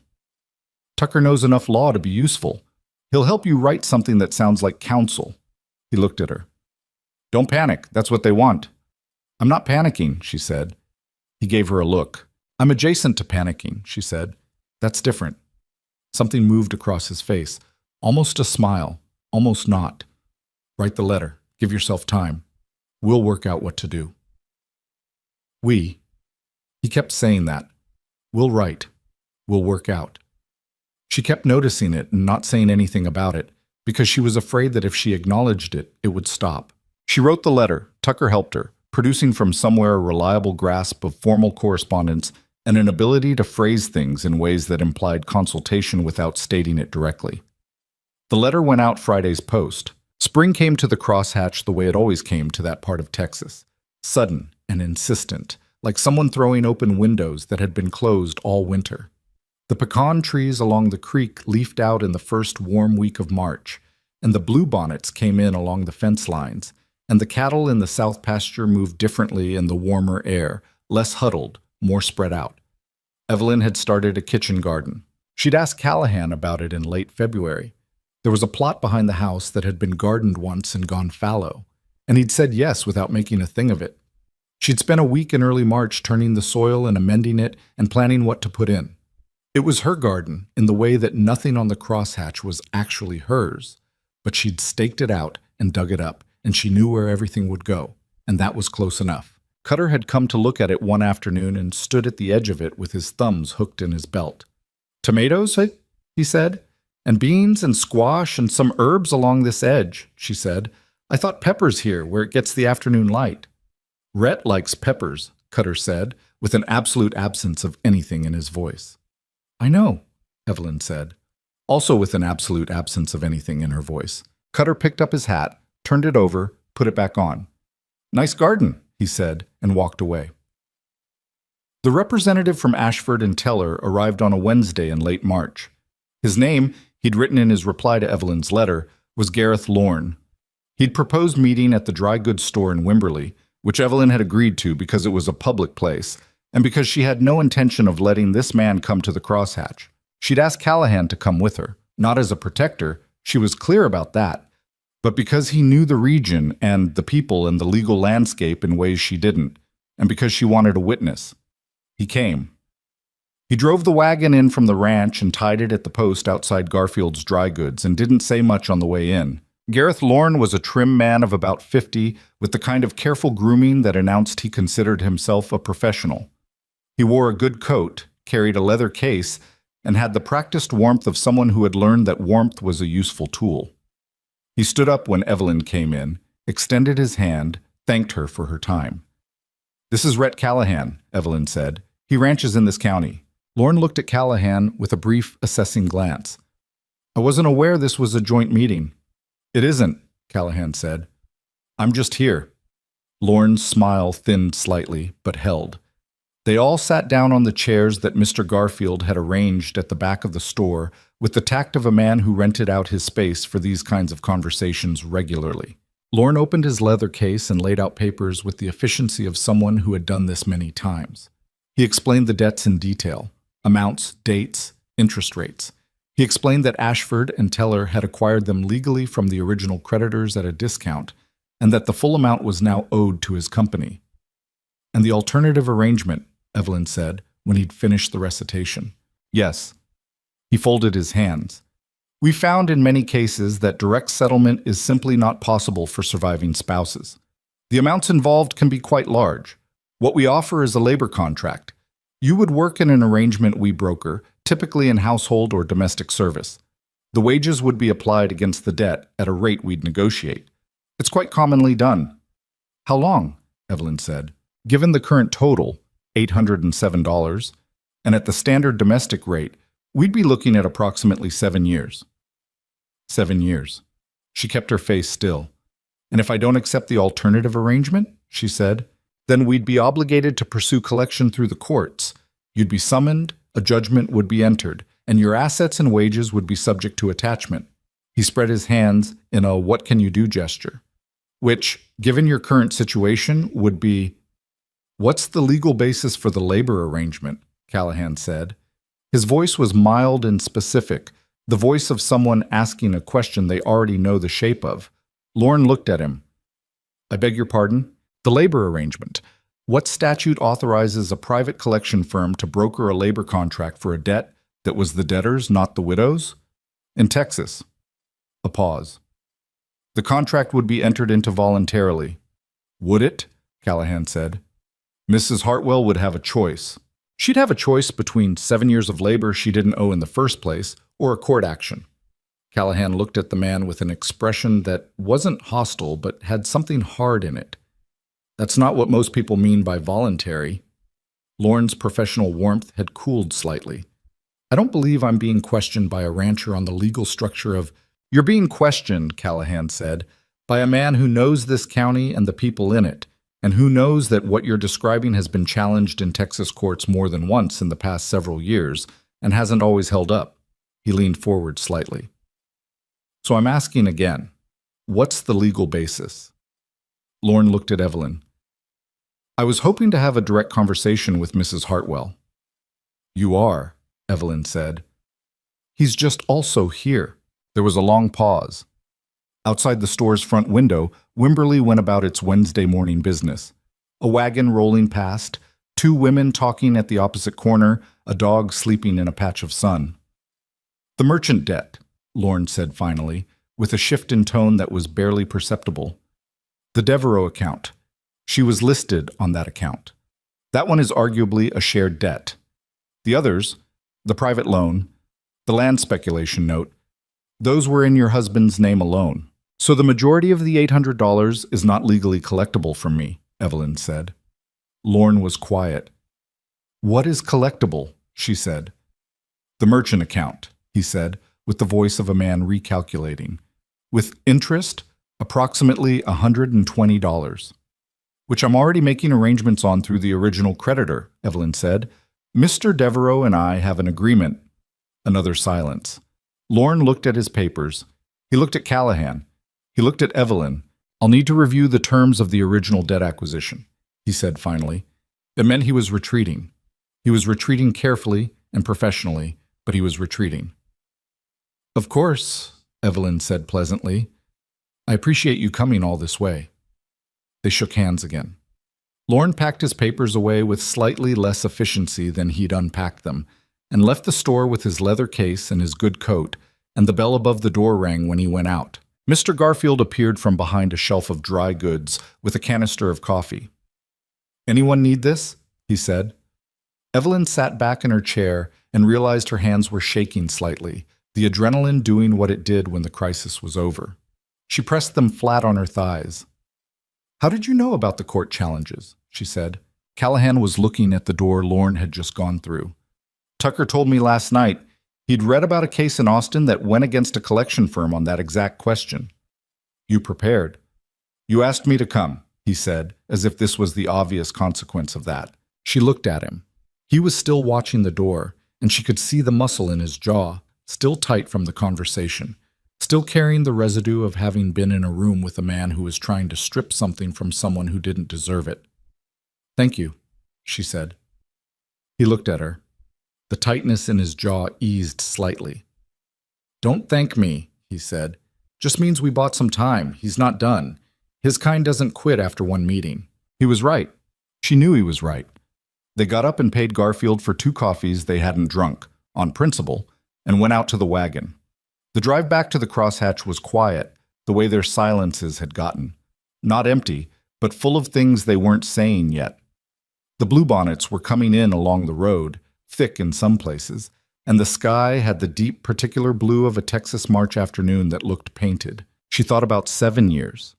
Tucker knows enough law to be useful. He'll help you write something that sounds like counsel. He looked at her. Don't panic. That's what they want. I'm not panicking, she said. He gave her a look. I'm adjacent to panicking, she said. That's different. Something moved across his face. Almost a smile. Almost not. Write the letter. Give yourself time. We'll work out what to do. We. He kept saying that. We'll write. We'll work out. She kept noticing it and not saying anything about it, because she was afraid that if she acknowledged it, it would stop. She wrote the letter. Tucker helped her, producing from somewhere a reliable grasp of formal correspondence and an ability to phrase things in ways that implied consultation without stating it directly. The letter went out Friday's post. Spring came to the crosshatch the way it always came to that part of Texas, sudden and insistent, like someone throwing open windows that had been closed all winter. The pecan trees along the creek leafed out in the first warm week of March, and the bluebonnets came in along the fence lines, and the cattle in the south pasture moved differently in the warmer air, less huddled, more spread out. Evelyn had started a kitchen garden. She'd asked Callahan about it in late February. There was a plot behind the house that had been gardened once and gone fallow, and he'd said yes without making a thing of it. She'd spent a week in early March turning the soil and amending it and planning what to put in. It was her garden in the way that nothing on the crosshatch was actually hers, but she'd staked it out and dug it up, and she knew where everything would go, and that was close enough. Cutter had come to look at it one afternoon and stood at the edge of it with his thumbs hooked in his belt. Tomatoes, he said, and beans and squash and some herbs along this edge, she said. I thought peppers here, where it gets the afternoon light. Rhett likes peppers, Cutter said, with an absolute absence of anything in his voice. I know, Evelyn said, also with an absolute absence of anything in her voice. Cutter picked up his hat, turned it over, put it back on. Nice garden, he said, and walked away. The representative from Ashford and Teller arrived on a Wednesday in late March. His name, he'd written in his reply to Evelyn's letter, was Gareth Lorne. He'd proposed meeting at the dry goods store in Wimberley, which Evelyn had agreed to because it was a public place, and because she had no intention of letting this man come to the crosshatch. She'd asked Callahan to come with her, not as a protector, she was clear about that, but because he knew the region and the people and the legal landscape in ways she didn't, and because she wanted a witness. He came. He drove the wagon in from the ranch and tied it at the post outside Garfield's dry goods and didn't say much on the way in. Gareth Lorne was a trim man of about 50, with the kind of careful grooming that announced he considered himself a professional. He wore a good coat, carried a leather case, and had the practiced warmth of someone who had learned that warmth was a useful tool. He stood up when Evelyn came in, extended his hand, thanked her for her time. This is Rhett Callahan, Evelyn said. He ranches in this county. Lorne looked at Callahan with a brief, assessing glance. I wasn't aware this was a joint meeting. It isn't, Callahan said. I'm just here. Lorne's smile thinned slightly, but held. They all sat down on the chairs that Mr. Garfield had arranged at the back of the store with the tact of a man who rented out his space for these kinds of conversations regularly. Lorne opened his leather case and laid out papers with the efficiency of someone who had done this many times. He explained the debts in detail, amounts, dates, interest rates. He explained that Ashford and Teller had acquired them legally from the original creditors at a discount, and that the full amount was now owed to his company. And the alternative arrangement, Evelyn said, when he'd finished the recitation. Yes. He folded his hands. We found in many cases that direct settlement is simply not possible for surviving spouses. The amounts involved can be quite large. What we offer is a labor contract. You would work in an arrangement we broker, typically in household or domestic service. The wages would be applied against the debt at a rate we'd negotiate. It's quite commonly done. How long? Evelyn said. Given the current total, $807, and at the standard domestic rate, we'd be looking at approximately 7 years. 7 years. She kept her face still. And if I don't accept the alternative arrangement, she said, then we'd be obligated to pursue collection through the courts. You'd be summoned, a judgment would be entered, and your assets and wages would be subject to attachment. He spread his hands in a what can you do gesture, which, given your current situation, would be, what's the legal basis for the labor arrangement? Callahan said. His voice was mild and specific, the voice of someone asking a question they already know the shape of. Lauren looked at him. I beg your pardon? The labor arrangement. What statute authorizes a private collection firm to broker a labor contract for a debt that was the debtor's, not the widow's? In Texas. A pause. The contract would be entered into voluntarily. Would it? Callahan said. Mrs. Hartwell would have a choice. She'd have a choice between 7 years of labor she didn't owe in the first place or a court action. Callahan looked at the man with an expression that wasn't hostile but had something hard in it. That's not what most people mean by voluntary. Lauren's professional warmth had cooled slightly. I don't believe I'm being questioned by a rancher on the legal structure of... You're being questioned, Callahan said, by a man who knows this county and the people in it, and who knows that what you're describing has been challenged in Texas courts more than once in the past several years and hasn't always held up. He leaned forward slightly. So I'm asking again, what's the legal basis? Lauren looked at Evelyn. I was hoping to have a direct conversation with Mrs. Hartwell. You are, Evelyn said. He's just also here. There was a long pause. Outside the store's front window, Wimberley went about its Wednesday morning business. A wagon rolling past, 2 women talking at the opposite corner, a dog sleeping in a patch of sun. The merchant debt, Lauren said finally, with a shift in tone that was barely perceptible. The Devereaux account. She was listed on that account. That one is arguably a shared debt. The others, the private loan, the land speculation note, those were in your husband's name alone. So the majority of the $800 is not legally collectible from me, Evelyn said. Lauren was quiet. What is collectible? She said. The merchant account, he said, with the voice of a man recalculating. With interest, approximately $120. Which I'm already making arrangements on through the original creditor, Evelyn said. Mr. Devereaux and I have an agreement. Another silence. Lauren looked at his papers. He looked at Callahan. He looked at Evelyn. I'll need to review the terms of the original debt acquisition, he said finally. It meant he was retreating. He was retreating carefully and professionally, but he was retreating. Of course, Evelyn said pleasantly. I appreciate you coming all this way. They shook hands again. Lauren packed his papers away with slightly less efficiency than he'd unpacked them, and left the store with his leather case and his good coat, and the bell above the door rang when he went out. Mr. Garfield appeared from behind a shelf of dry goods with a canister of coffee. Anyone need this? He said. Evelyn sat back in her chair and realized her hands were shaking slightly, the adrenaline doing what it did when the crisis was over. She pressed them flat on her thighs. How did you know about the court challenges? She said. Callahan was looking at the door Lauren had just gone through. Tucker told me last night he'd read about a case in Austin that went against a collection firm on that exact question. You prepared. You asked me to come, he said, as if this was the obvious consequence of that. She looked at him. He was still watching the door, and she could see the muscle in his jaw, still tight from the conversation, still carrying the residue of having been in a room with a man who was trying to strip something from someone who didn't deserve it. Thank you, she said. He looked at her. The tightness in his jaw eased slightly. Don't thank me, he said. Just means we bought some time. He's not done. His kind doesn't quit after one meeting. He was right. She knew he was right. They got up and paid Garfield for 2 coffees they hadn't drunk, on principle, and went out to the wagon. The drive back to the crosshatch was quiet, the way their silences had gotten. Not empty, but full of things they weren't saying yet. The bluebonnets were coming in along the road, thick in some places, and the sky had the deep particular blue of a Texas March afternoon that looked painted. She thought about 7 years.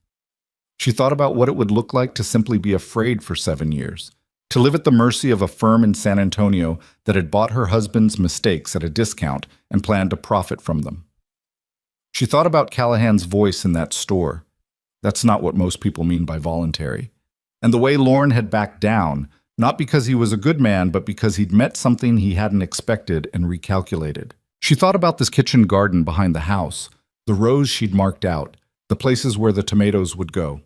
She thought about what it would look like to simply be afraid for 7 years, to live at the mercy of a firm in San Antonio that had bought her husband's mistakes at a discount and planned to profit from them. She thought about Callahan's voice in that store. That's not what most people mean by voluntary. And the way Lorne had backed down, not because he was a good man, but because he'd met something he hadn't expected and recalculated. She thought about this kitchen garden behind the house, the rows she'd marked out, the places where the tomatoes would go.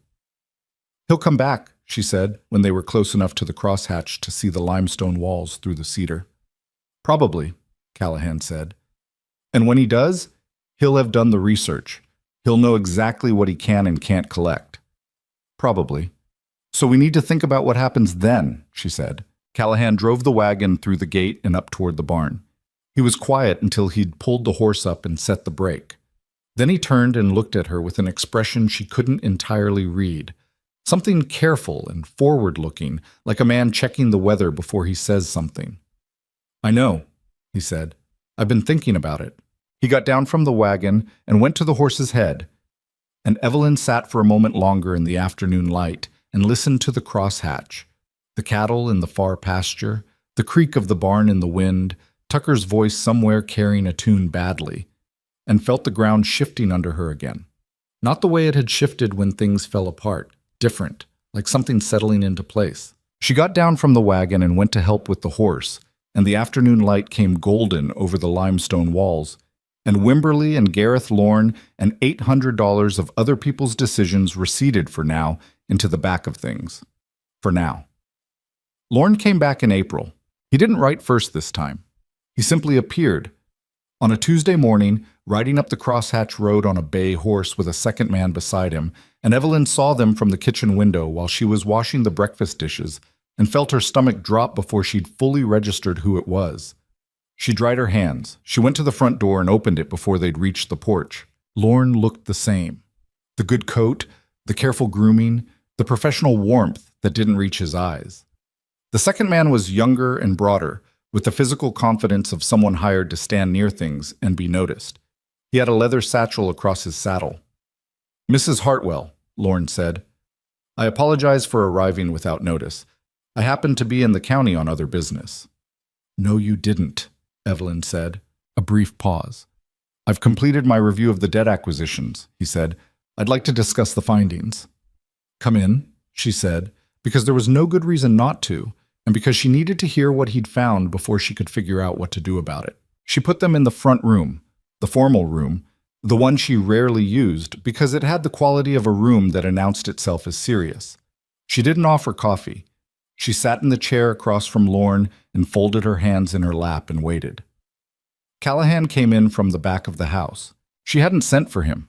"He'll come back," she said, when they were close enough to the crosshatch to see the limestone walls through the cedar. "Probably," Callahan said. "And when he does, he'll have done the research. He'll know exactly what he can and can't collect." "Probably. So we need to think about what happens then," she said. Callahan drove the wagon through the gate and up toward the barn. He was quiet until he'd pulled the horse up and set the brake. Then he turned and looked at her with an expression she couldn't entirely read. Something careful and forward-looking, like a man checking the weather before he says something. "I know," he said. "I've been thinking about it." He got down from the wagon and went to the horse's head, and Evelyn sat for a moment longer in the afternoon light and listened to the crosshatch, the cattle in the far pasture, the creak of the barn in the wind, Tucker's voice somewhere carrying a tune badly, and felt the ground shifting under her again. Not the way it had shifted when things fell apart, different, like something settling into place. She got down from the wagon and went to help with the horse, and the afternoon light came golden over the limestone walls, and Wimberly and Gareth Lorne and $800 of other people's decisions receded for now into the back of things. For now. Lorne came back in April. He didn't write first this time. He simply appeared. On a Tuesday morning, riding up the crosshatch road on a bay horse with a second man beside him, and Evelyn saw them from the kitchen window while she was washing the breakfast dishes and felt her stomach drop before she'd fully registered who it was. She dried her hands. She went to the front door and opened it before they'd reached the porch. Lorne looked the same. The good coat, the careful grooming, the professional warmth that didn't reach his eyes. The second man was younger and broader, with the physical confidence of someone hired to stand near things and be noticed. He had a leather satchel across his saddle. "Mrs. Hartwell," Lorne said. "I apologize for arriving without notice. I happened to be in the county on other business." "No, you didn't," Evelyn said. A brief pause. "I've completed my review of the debt acquisitions," he said. "I'd like to discuss the findings." "Come in," she said, because there was no good reason not to, and because she needed to hear what he'd found before she could figure out what to do about it. She put them in the front room, the formal room, the one she rarely used because it had the quality of a room that announced itself as serious. She didn't offer coffee. She sat in the chair across from Lorne and folded her hands in her lap and waited. Callahan came in from the back of the house. She hadn't sent for him.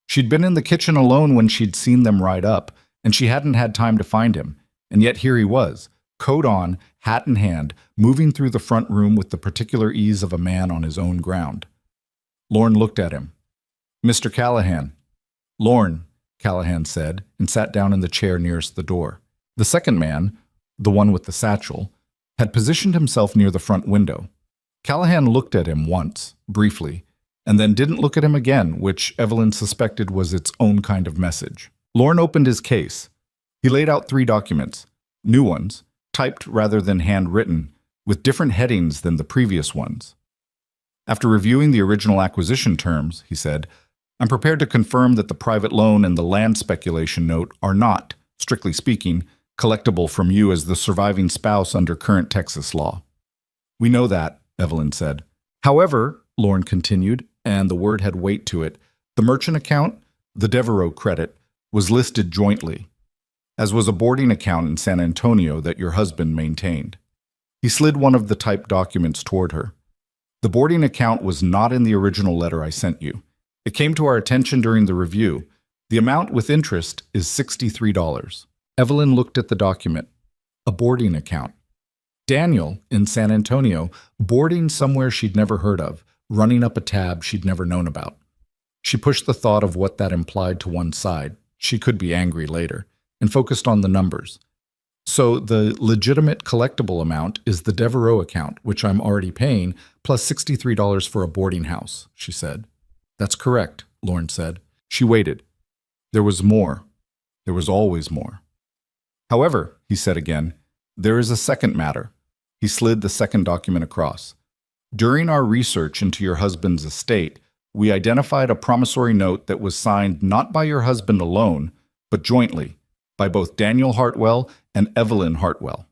She'd been in the kitchen alone when she'd seen them ride up, and she hadn't had time to find him, and yet here he was, coat on, hat in hand, moving through the front room with the particular ease of a man on his own ground. Lorne looked at him. "Mr. Callahan." "Lorne," Callahan said, and sat down in the chair nearest the door. The second man, the one with the satchel, had positioned himself near the front window. Callahan looked at him once, briefly, and then didn't look at him again, which Evelyn suspected was its own kind of message. Lorne opened his case. He laid out 3 documents, new ones, typed rather than handwritten, with different headings than the previous ones. "After reviewing the original acquisition terms," he said, "I'm prepared to confirm that the private loan and the land speculation note are not, strictly speaking, collectible from you as the surviving spouse under current Texas law." "We know that," Evelyn said. "However," Lorne continued, and the word had weight to it, "the merchant account, the Devereaux credit, was listed jointly, as was a boarding account in San Antonio that your husband maintained." He slid one of the typed documents toward her. "The boarding account was not in the original letter I sent you. It came to our attention during the review. The amount with interest is $63. Evelyn looked at the document. A boarding account. Daniel, in San Antonio, boarding somewhere she'd never heard of, running up a tab she'd never known about. She pushed the thought of what that implied to one side. She could be angry later, and focused on the numbers. So the legitimate collectible amount is the Devereaux account, which I'm already paying, plus $63 for a boarding house, she said. That's correct, Lauren said. She waited. There was more. There was always more. However, he said again, there is a second matter. He slid the second document across. During our research into your husband's estate, we identified a promissory note that was signed not by your husband alone, but jointly, by both Daniel Hartwell and Evelyn Hartwell.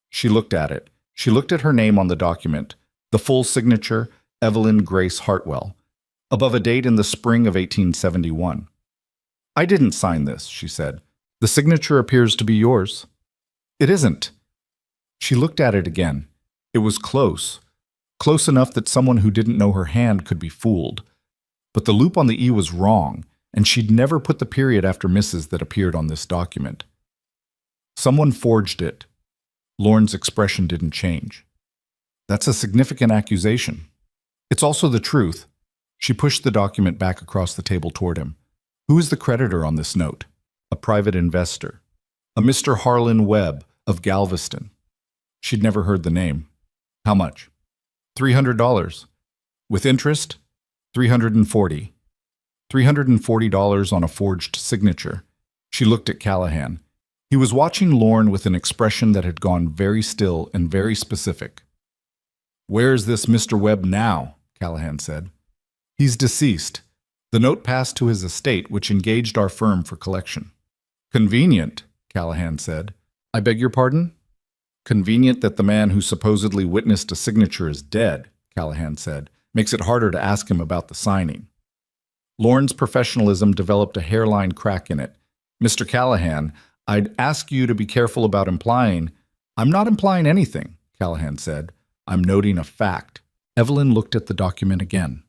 She looked at it. She looked at her name on the document, the full signature, Evelyn Grace Hartwell, above a date in the spring of 1871. I didn't sign this, she said. The signature appears to be yours. It isn't. She looked at it again. It was close enough that someone who didn't know her hand could be fooled. But the loop on the E was wrong, and she'd never put the period after Mrs. that appeared on this document. Someone forged it. Lauren's expression didn't change. That's a significant accusation. It's also the truth. She pushed the document back across the table toward him. Who is the creditor on this note? A private investor. A Mr. Harlan Webb of Galveston. She'd never heard the name. How much? $300. With interest, $340. $340 on a forged signature. She looked at Callahan. He was watching Lauren with an expression that had gone very still and very specific. Where is this Mr. Webb now? Callahan said. He's deceased. The note passed to his estate, which engaged our firm for collection. Convenient, Callahan said. I beg your pardon? Convenient that the man who supposedly witnessed a signature is dead, Callahan said. Makes it harder to ask him about the signing. Lauren's professionalism developed a hairline crack in it. Mr. Callahan, I'd ask you to be careful about implying. I'm not implying anything, Callahan said. I'm noting a fact. Evelyn looked at the document again.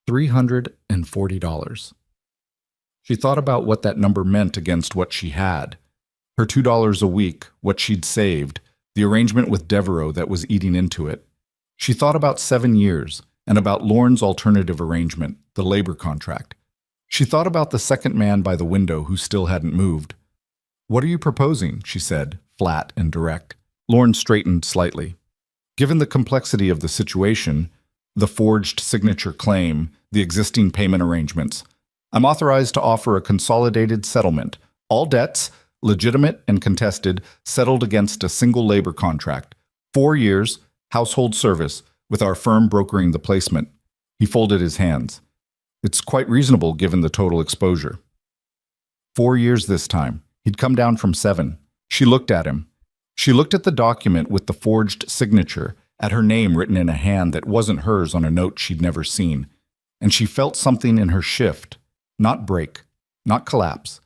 $340. She thought about what that number meant against what she had. Her $2 a week, what she'd saved, the arrangement with Devereaux that was eating into it. She thought about 7 years and about Lauren's alternative arrangement, the labor contract. She thought about the second man by the window who still hadn't moved. What are you proposing? She said, flat and direct. Lauren straightened slightly. Given the complexity of the situation, the forged signature claim, the existing payment arrangements, I'm authorized to offer a consolidated settlement. All debts, legitimate and contested, settled against a single labor contract. 4 years, household service, with our firm brokering the placement. He folded his hands. It's quite reasonable given the total exposure. 4 years this time. He'd come down from 7. She looked at him. She looked at the document with the forged signature, at her name written in a hand that wasn't hers on a note she'd never seen. And she felt something in her shift, not break, not collapse,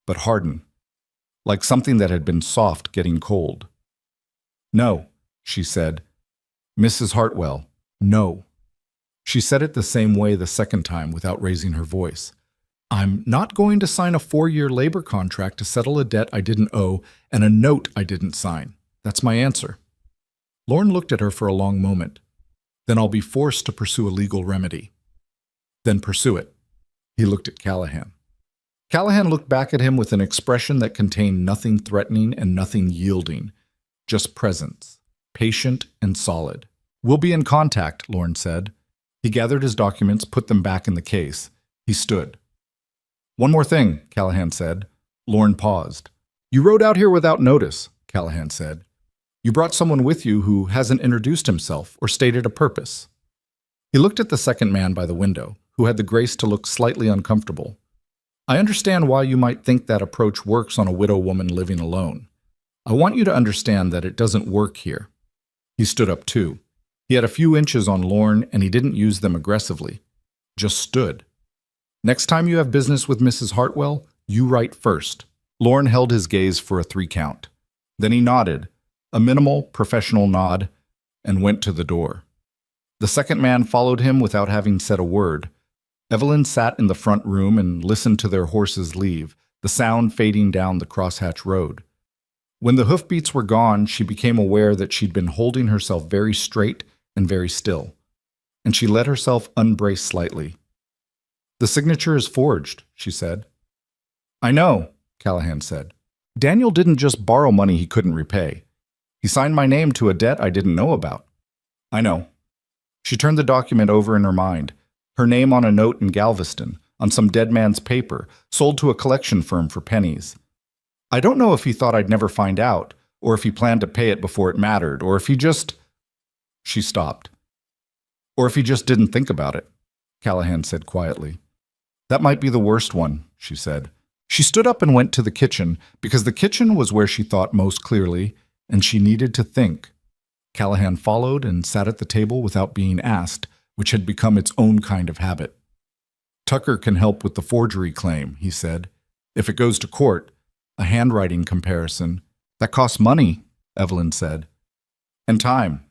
but harden, like something that had been soft getting cold. No, she said. Mrs. Hartwell, no. She said it the same way the second time without raising her voice. I'm not going to sign a 4-year labor contract to settle a debt I didn't owe and a note I didn't sign. That's my answer. Lauren looked at her for a long moment. Then I'll be forced to pursue a legal remedy. Then pursue it. He looked at Callahan. Callahan looked back at him with an expression that contained nothing threatening and nothing yielding, just presence, patient and solid. We'll be in contact, Lauren said. He gathered his documents, put them back in the case. He stood. One more thing, Callahan said. Lauren paused. You rode out here without notice, Callahan said. You brought someone with you who hasn't introduced himself or stated a purpose. He looked at the second man by the window, who had the grace to look slightly uncomfortable. I understand why you might think that approach works on a widow woman living alone. I want you to understand that it doesn't work here. He stood up too. He had a few inches on Lauren, and he didn't use them aggressively. Just stood. Next time you have business with Mrs. Hartwell, you write first. Lauren held his gaze for a 3 count. Then he nodded, a minimal, professional nod, and went to the door. The second man followed him without having said a word. Evelyn sat in the front room and listened to their horses leave, the sound fading down the crosshatch road. When the hoofbeats were gone, she became aware that she'd been holding herself very straight and very still, and she let herself unbrace slightly. The signature is forged, she said. I know, Callahan said. Daniel didn't just borrow money he couldn't repay. He signed my name to a debt I didn't know about. I know. She turned the document over in her mind. Her name on a note in Galveston, on some dead man's paper, sold to a collection firm for pennies. I don't know if he thought I'd never find out, or if he planned to pay it before it mattered, or if he just... She stopped. Or if he just didn't think about it, Callahan said quietly. That might be the worst one, she said. She stood up and went to the kitchen, because the kitchen was where she thought most clearly, and she needed to think. Callahan followed and sat at the table without being asked, which had become its own kind of habit. Tucker can help with the forgery claim, he said. If it goes to court, a handwriting comparison. That costs money, Evelyn said. And time.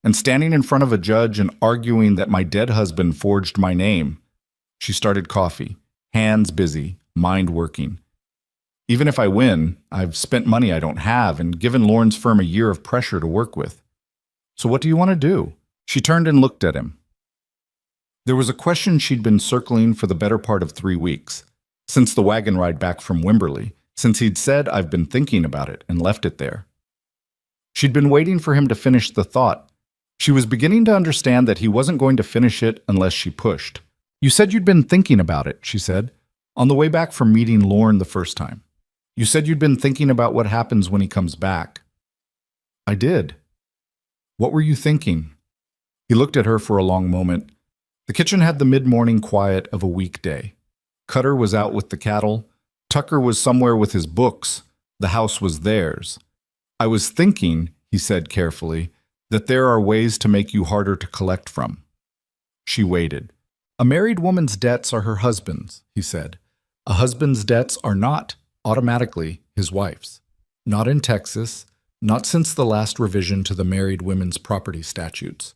And standing in front of a judge and arguing that my dead husband forged my name. She started coffee, hands busy, mind working. Even if I win, I've spent money I don't have and given Lauren's firm a year of pressure to work with. So what do you want to do? She turned and looked at him. There was a question she'd been circling for the better part of 3 weeks, since the wagon ride back from Wimberley, since he'd said I've been thinking about it and left it there. She'd been waiting for him to finish the thought. She was beginning to understand that he wasn't going to finish it unless she pushed. You said you'd been thinking about it, she said, on the way back from meeting Lauren the first time. You said you'd been thinking about what happens when he comes back. I did. What were you thinking? He looked at her for a long moment. The kitchen had the mid-morning quiet of a weekday. Cutter was out with the cattle. Tucker was somewhere with his books. The house was theirs. I was thinking, he said carefully, that there are ways to make you harder to collect from. She waited. A married woman's debts are her husband's, he said. A husband's debts are not, automatically, his wife's. Not in Texas, not since the last revision to the married women's property statutes.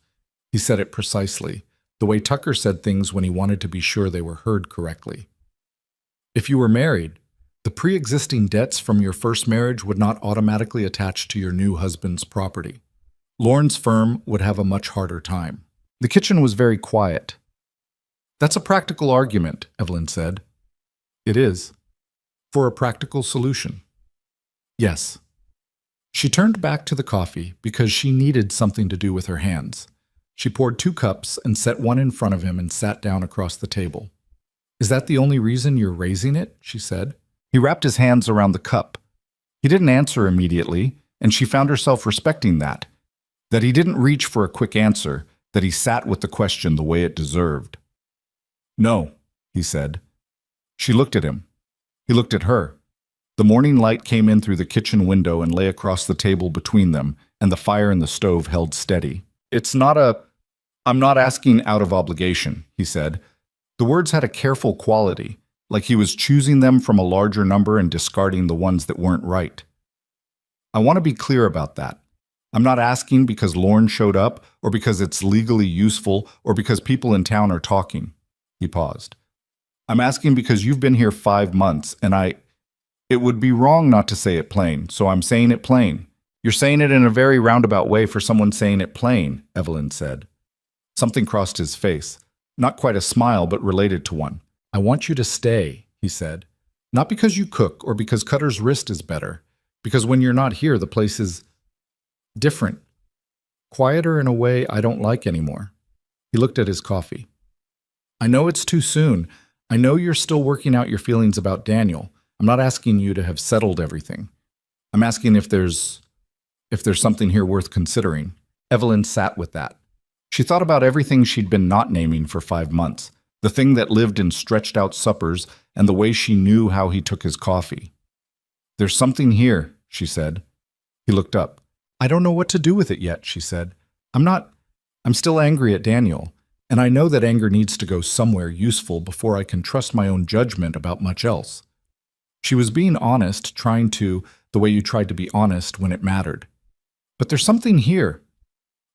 He said it precisely, the way Tucker said things when he wanted to be sure they were heard correctly. If you were married, the pre-existing debts from your first marriage would not automatically attach to your new husband's property. Lauren's firm would have a much harder time. The kitchen was very quiet. That's a practical argument, Evelyn said. It is. For a practical solution. Yes. She turned back to the coffee because she needed something to do with her hands. She poured 2 cups and set one in front of him and sat down across the table. Is that the only reason you're raising it? She said. He wrapped his hands around the cup. He didn't answer immediately, and she found herself respecting that he didn't reach for a quick answer, that he sat with the question the way it deserved. No, he said. She looked at him. He looked at her. The morning light came in through the kitchen window and lay across the table between them, and the fire in the stove held steady. I'm not asking out of obligation, he said. The words had a careful quality, like he was choosing them from a larger number and discarding the ones that weren't right. I want to be clear about that. I'm not asking because Lauren showed up, or because it's legally useful, or because people in town are talking. He paused. I'm asking because you've been here 5 months, and it would be wrong not to say it plain, so I'm saying it plain. You're saying it in a very roundabout way for someone saying it plain, Evelyn said. Something crossed his face. Not quite a smile, but related to one. I want you to stay, he said. Not because you cook or because Cutter's wrist is better. Because when you're not here, the place is different. Quieter in a way I don't like anymore. He looked at his coffee. I know it's too soon. I know you're still working out your feelings about Daniel. I'm not asking you to have settled everything. I'm asking if there's something here worth considering. Evelyn sat with that. She thought about everything she'd been not naming for 5 months, the thing that lived in stretched-out suppers and the way she knew how he took his coffee. There's something here, she said. He looked up. I don't know what to do with it yet, she said. I'm still angry at Daniel, and I know that anger needs to go somewhere useful before I can trust my own judgment about much else. She was being honest, trying to, the way you tried to be honest when it mattered. But there's something here.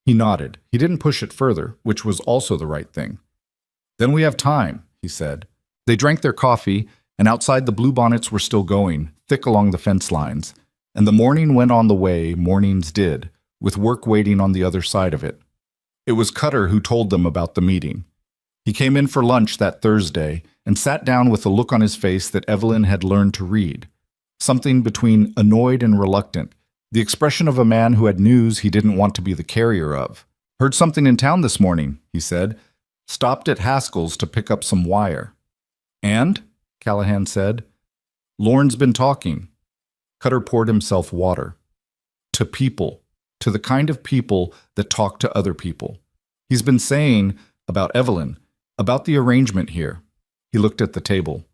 He nodded. He didn't push it further, which was also the right thing. Then we have time, he said. They drank their coffee, and outside the bluebonnets were still going, thick along the fence lines, and the morning went on the way mornings did, with work waiting on the other side of it. It was Cutter who told them about the meeting. He came in for lunch that Thursday and sat down with a look on his face that Evelyn had learned to read. something between annoyed and reluctant, the expression of a man who had news he didn't want to be the carrier of. "Heard something in town this morning," he said. "Stopped at Haskell's to pick up some wire." "And?" Callahan said. "Lorne's been talking." Cutter poured himself water. "To people. To the kind of people that talk to other people. He's been saying about Evelyn, about the arrangement here." He looked at the table.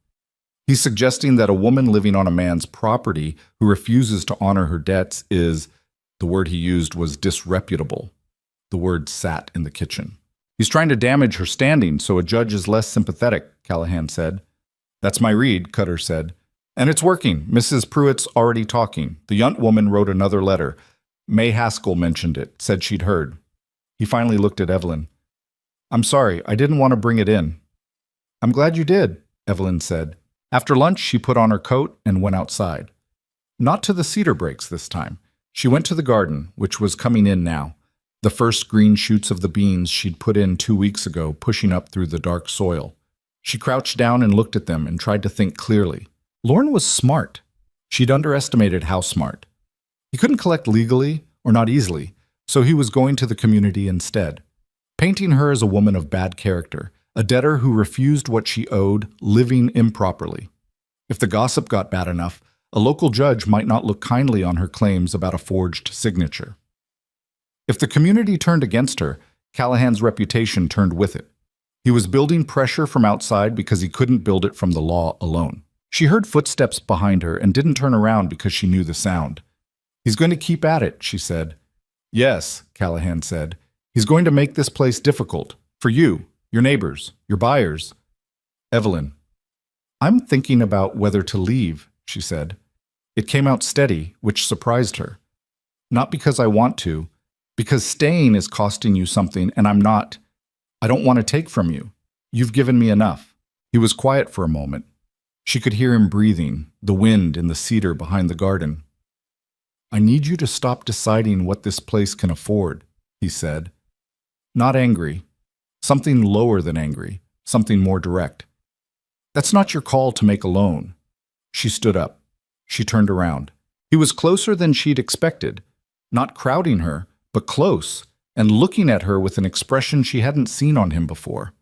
"He's suggesting that a woman living on a man's property who refuses to honor her debts is," the word he used was disreputable. The word sat in the kitchen. "He's trying to damage her standing so a judge is less sympathetic," Callahan said. "That's my read," Cutter said. "And it's working. Mrs. Pruitt's already talking. The Yunt woman wrote another letter. May Haskell mentioned it, said she'd heard." He finally looked at Evelyn. "I'm sorry, I didn't want to bring it in." "I'm glad you did," Evelyn said. After lunch, she put on her coat and went outside. Not to the cedar breaks this time. She went to the garden, which was coming in now. The first green shoots of the beans she'd put in 2 weeks ago pushing up through the dark soil. She crouched down and looked at them and tried to think clearly. Lorne was smart. She'd underestimated how smart. He couldn't collect legally, or not easily, so he was going to the community instead, painting her as a woman of bad character, a debtor who refused what she owed, living improperly. If the gossip got bad enough, a local judge might not look kindly on her claims about a forged signature. If the community turned against her, Callahan's reputation turned with it. He was building pressure from outside because he couldn't build it from the law alone. She heard footsteps behind her and didn't turn around because she knew the sound. "He's going to keep at it," she said. "Yes," Callahan said. "He's going to make this place difficult. For you, your neighbors, your buyers." "Evelyn." "I'm thinking about whether to leave," she said. It came out steady, which surprised her. "Not because I want to, because staying is costing you something and I don't want to take from you. You've given me enough." He was quiet for a moment. She could hear him breathing, the wind in the cedar behind the garden. "I need you to stop deciding what this place can afford," he said. Not angry. Something lower than angry. Something more direct. "That's not your call to make alone." She stood up. She turned around. He was closer than she'd expected. Not crowding her, but close, and looking at her with an expression she hadn't seen on him before.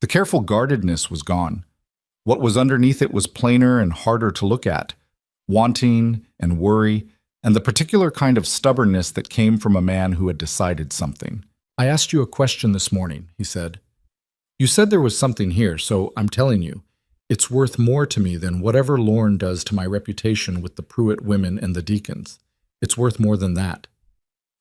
The careful guardedness was gone. What was underneath it was plainer and harder to look at. Wanting and worry, and the particular kind of stubbornness that came from a man who had decided something. "I asked you a question this morning," he said. "You said there was something here, so I'm telling you. It's worth more to me than whatever Lorne does to my reputation with the Pruitt women and the deacons. It's worth more than that."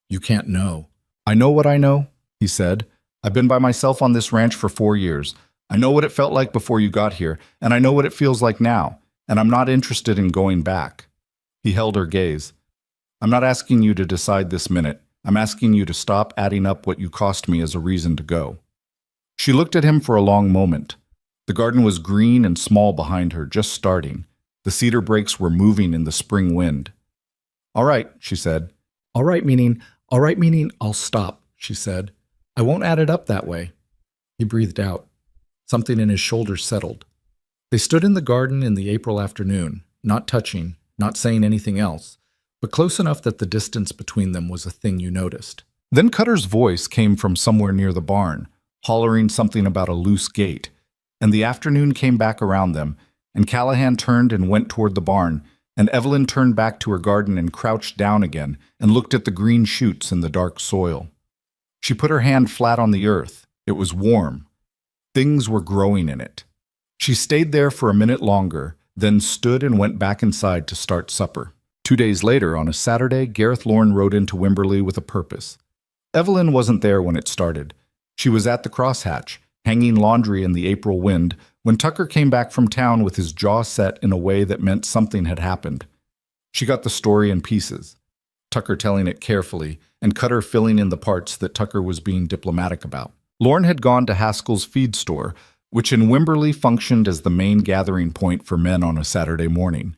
"You can't know." "I know what I know," he said. "I've been by myself on this ranch for 4 years. I know what it felt like before you got here, and I know what it feels like now, and I'm not interested in going back." He held her gaze. "I'm not asking you to decide this minute. I'm asking you to stop adding up what you cost me as a reason to go." She looked at him for a long moment. The garden was green and small behind her, just starting. The cedar brakes were moving in the spring wind. "All right," she said. All right meaning I'll stop," she said. "I won't add it up that way." He breathed out. Something in his shoulders settled. They stood in the garden in the April afternoon, not touching, not saying anything else, but close enough that the distance between them was a thing you noticed. Then Cutter's voice came from somewhere near the barn, hollering something about a loose gate, and the afternoon came back around them, and Callahan turned and went toward the barn, and Evelyn turned back to her garden and crouched down again and looked at the green shoots in the dark soil. She put her hand flat on the earth. It was warm. Things were growing in it. She stayed there for a minute longer, then stood and went back inside to start supper. 2 days later, on a Saturday, Gareth Lorne rode into Wimberley with a purpose. Evelyn wasn't there when it started. She was at the crosshatch, hanging laundry in the April wind, when Tucker came back from town with his jaw set in a way that meant something had happened. She got the story in pieces, Tucker telling it carefully, and Cutter filling in the parts that Tucker was being diplomatic about. Lorne had gone to Haskell's feed store, which in Wimberley functioned as the main gathering point for men on a Saturday morning.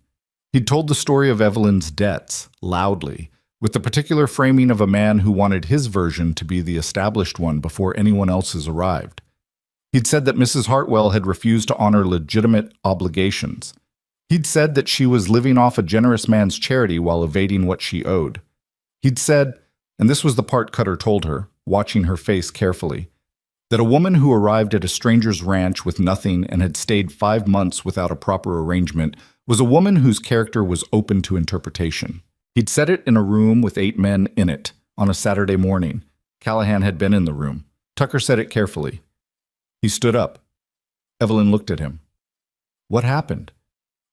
He'd told the story of Evelyn's debts, loudly, with the particular framing of a man who wanted his version to be the established one before anyone else's arrived. He'd said that Mrs. Hartwell had refused to honor legitimate obligations. He'd said that she was living off a generous man's charity while evading what she owed. He'd said, and this was the part Cutter told her, watching her face carefully, that a woman who arrived at a stranger's ranch with nothing and had stayed 5 months without a proper arrangement was a woman whose character was open to interpretation. He'd said it in a room with 8 men in it on a Saturday morning. Callahan had been in the room. Tucker said it carefully. He stood up. Evelyn looked at him. What happened?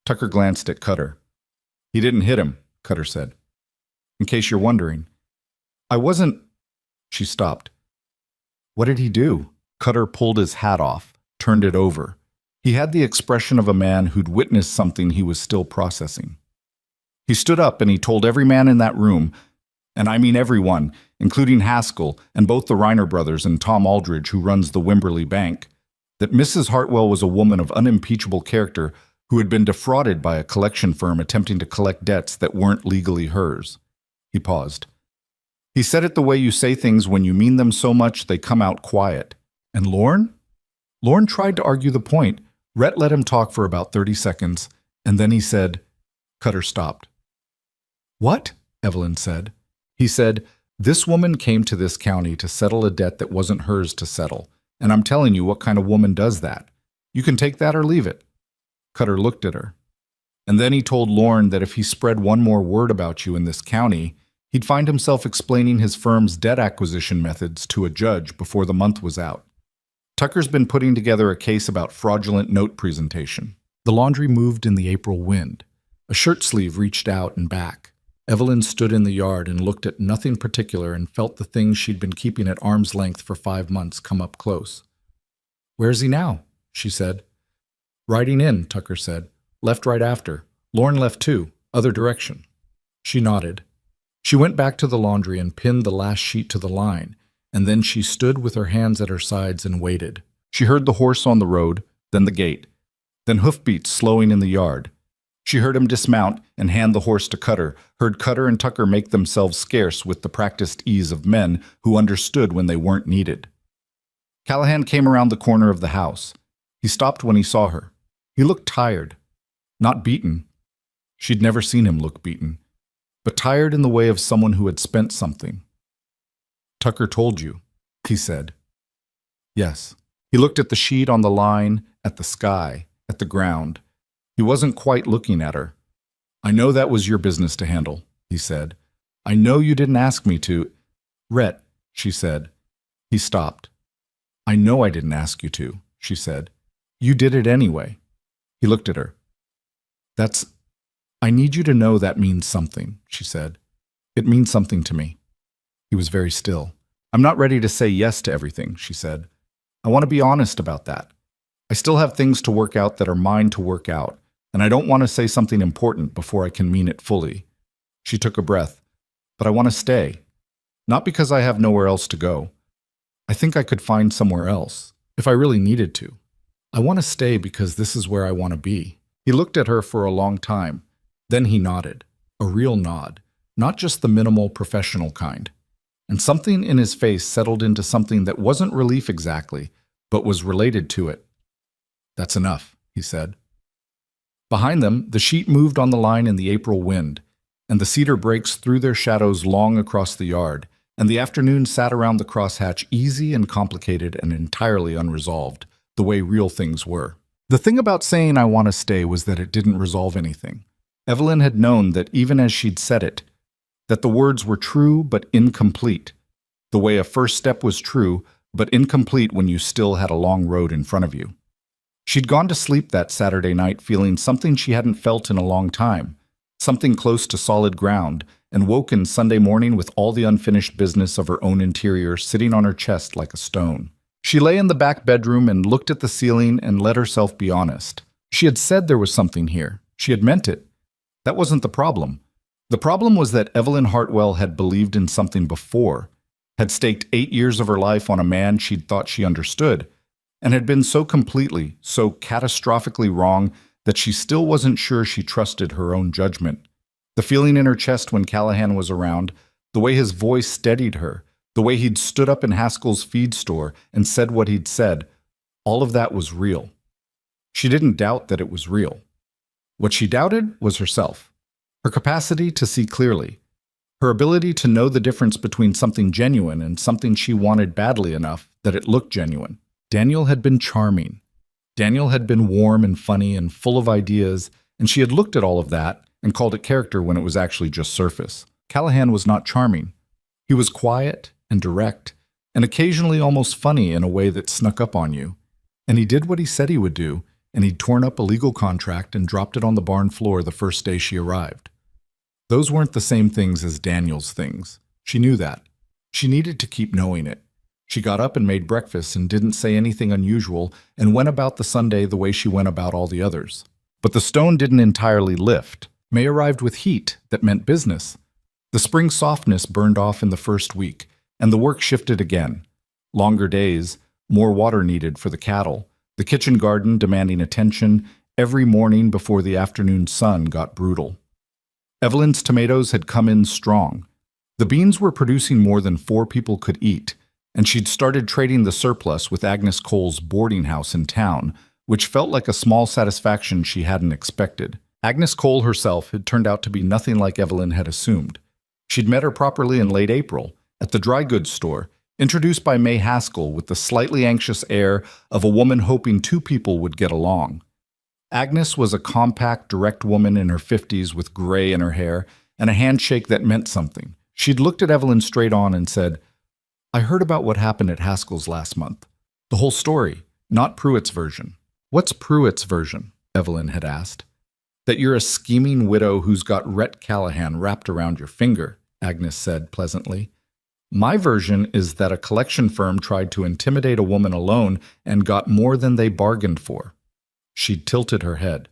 Tucker glanced at Cutter. He didn't hit him, Cutter said. In case you're wondering. I wasn't... She stopped. What did he do? Cutter pulled his hat off, turned it over. He had the expression of a man who'd witnessed something he was still processing. He stood up and he told every man in that room, and I mean everyone, including Haskell and both the Reiner brothers and Tom Aldridge, who runs the Wimberley Bank, that Mrs. Hartwell was a woman of unimpeachable character who had been defrauded by a collection firm attempting to collect debts that weren't legally hers. He paused. He said it the way you say things when you mean them so much they come out quiet. And Lorne? Lorne tried to argue the point. Rhett let him talk for about 30 seconds, and then he said, Cutter stopped. What? Evelyn said. He said, this woman came to this county to settle a debt that wasn't hers to settle, and I'm telling you what kind of woman does that. You can take that or leave it. Cutter looked at her. And then he told Lorne that if he spread one more word about you in this county, he'd find himself explaining his firm's debt acquisition methods to a judge before the month was out. Tucker's been putting together a case about fraudulent note presentation. The laundry moved in the April wind. A shirt sleeve reached out and back. Evelyn stood in the yard and looked at nothing particular and felt the things she'd been keeping at arm's length for 5 months come up close. Where's he now? She said. Riding in, Tucker said. Left right after. Lorne left too. Other direction. She nodded. She went back to the laundry and pinned the last sheet to the line, and then she stood with her hands at her sides and waited. She heard the horse on the road, then the gate, then hoofbeats slowing in the yard. She heard him dismount and hand the horse to Cutter, heard Cutter and Tucker make themselves scarce with the practiced ease of men who understood when they weren't needed. Callahan came around the corner of the house. He stopped when he saw her. He looked tired. Not beaten. She'd never seen him look beaten, but tired in the way of someone who had spent something. Tucker told you, he said. Yes. He looked at the sheet on the line, at the sky, at the ground. He wasn't quite looking at her. I know that was your business to handle, he said. I know you didn't ask me to. Rhett, she said. He stopped. I know I didn't ask you to, she said. You did it anyway. He looked at her. I need you to know that means something, she said. It means something to me. He was very still. I'm not ready to say yes to everything, she said. I want to be honest about that. I still have things to work out that are mine to work out, and I don't want to say something important before I can mean it fully. She took a breath. But I want to stay. Not because I have nowhere else to go. I think I could find somewhere else, if I really needed to. I want to stay because this is where I want to be. He looked at her for a long time. Then he nodded. A real nod. Not just the minimal professional kind. And something in his face settled into something that wasn't relief exactly, but was related to it. That's enough, he said. Behind them, the sheet moved on the line in the April wind, and the cedar brakes threw their shadows long across the yard, and the afternoon sat around the crosshatch easy and complicated and entirely unresolved, the way real things were. The thing about saying I want to stay was that it didn't resolve anything. Evelyn had known that even as she'd said it, that the words were true but incomplete, the way a first step was true but incomplete when you still had a long road in front of you. She'd gone to sleep that Saturday night feeling something she hadn't felt in a long time, something close to solid ground, and woken Sunday morning with all the unfinished business of her own interior sitting on her chest like a stone. She lay in the back bedroom and looked at the ceiling and let herself be honest. She had said there was something here. She had meant it. That wasn't the problem. The problem was that Evelyn Hartwell had believed in something before, had staked 8 years of her life on a man she'd thought she understood, and had been so completely, so catastrophically wrong that she still wasn't sure she trusted her own judgment. The feeling in her chest when Callahan was around, the way his voice steadied her, the way he'd stood up in Haskell's feed store and said what he'd said, all of that was real. She didn't doubt that it was real. What she doubted was herself, her capacity to see clearly, her ability to know the difference between something genuine and something she wanted badly enough that it looked genuine. Daniel had been charming. Daniel had been warm and funny and full of ideas, and she had looked at all of that and called it character when it was actually just surface. Callahan was not charming. He was quiet and direct, and occasionally almost funny in a way that snuck up on you. And he did what he said he would do, and he'd torn up a legal contract and dropped it on the barn floor the first day she arrived. Those weren't the same things as Daniel's things. She knew that. She needed to keep knowing it. She got up and made breakfast and didn't say anything unusual and went about the Sunday the way she went about all the others. But the stone didn't entirely lift. May arrived with heat that meant business. The spring softness burned off in the first week, and the work shifted again. Longer days, more water needed for the cattle, the kitchen garden demanding attention every morning before the afternoon sun got brutal. Evelyn's tomatoes had come in strong. The beans were producing more than 4 people could eat, and she'd started trading the surplus with Agnes Cole's boarding house in town, which felt like a small satisfaction she hadn't expected. Agnes Cole herself had turned out to be nothing like Evelyn had assumed. She'd met her properly in late April, at the dry goods store, introduced by May Haskell with the slightly anxious air of a woman hoping 2 people would get along. Agnes was a compact, direct woman in her 50s with gray in her hair and a handshake that meant something. She'd looked at Evelyn straight on and said, "I heard about what happened at Haskell's last month. The whole story, not Pruitt's version." "What's Pruitt's version?" Evelyn had asked. "That you're a scheming widow who's got Rhett Callahan wrapped around your finger," Agnes said pleasantly. "My version is that a collection firm tried to intimidate a woman alone and got more than they bargained for." She'd tilted her head.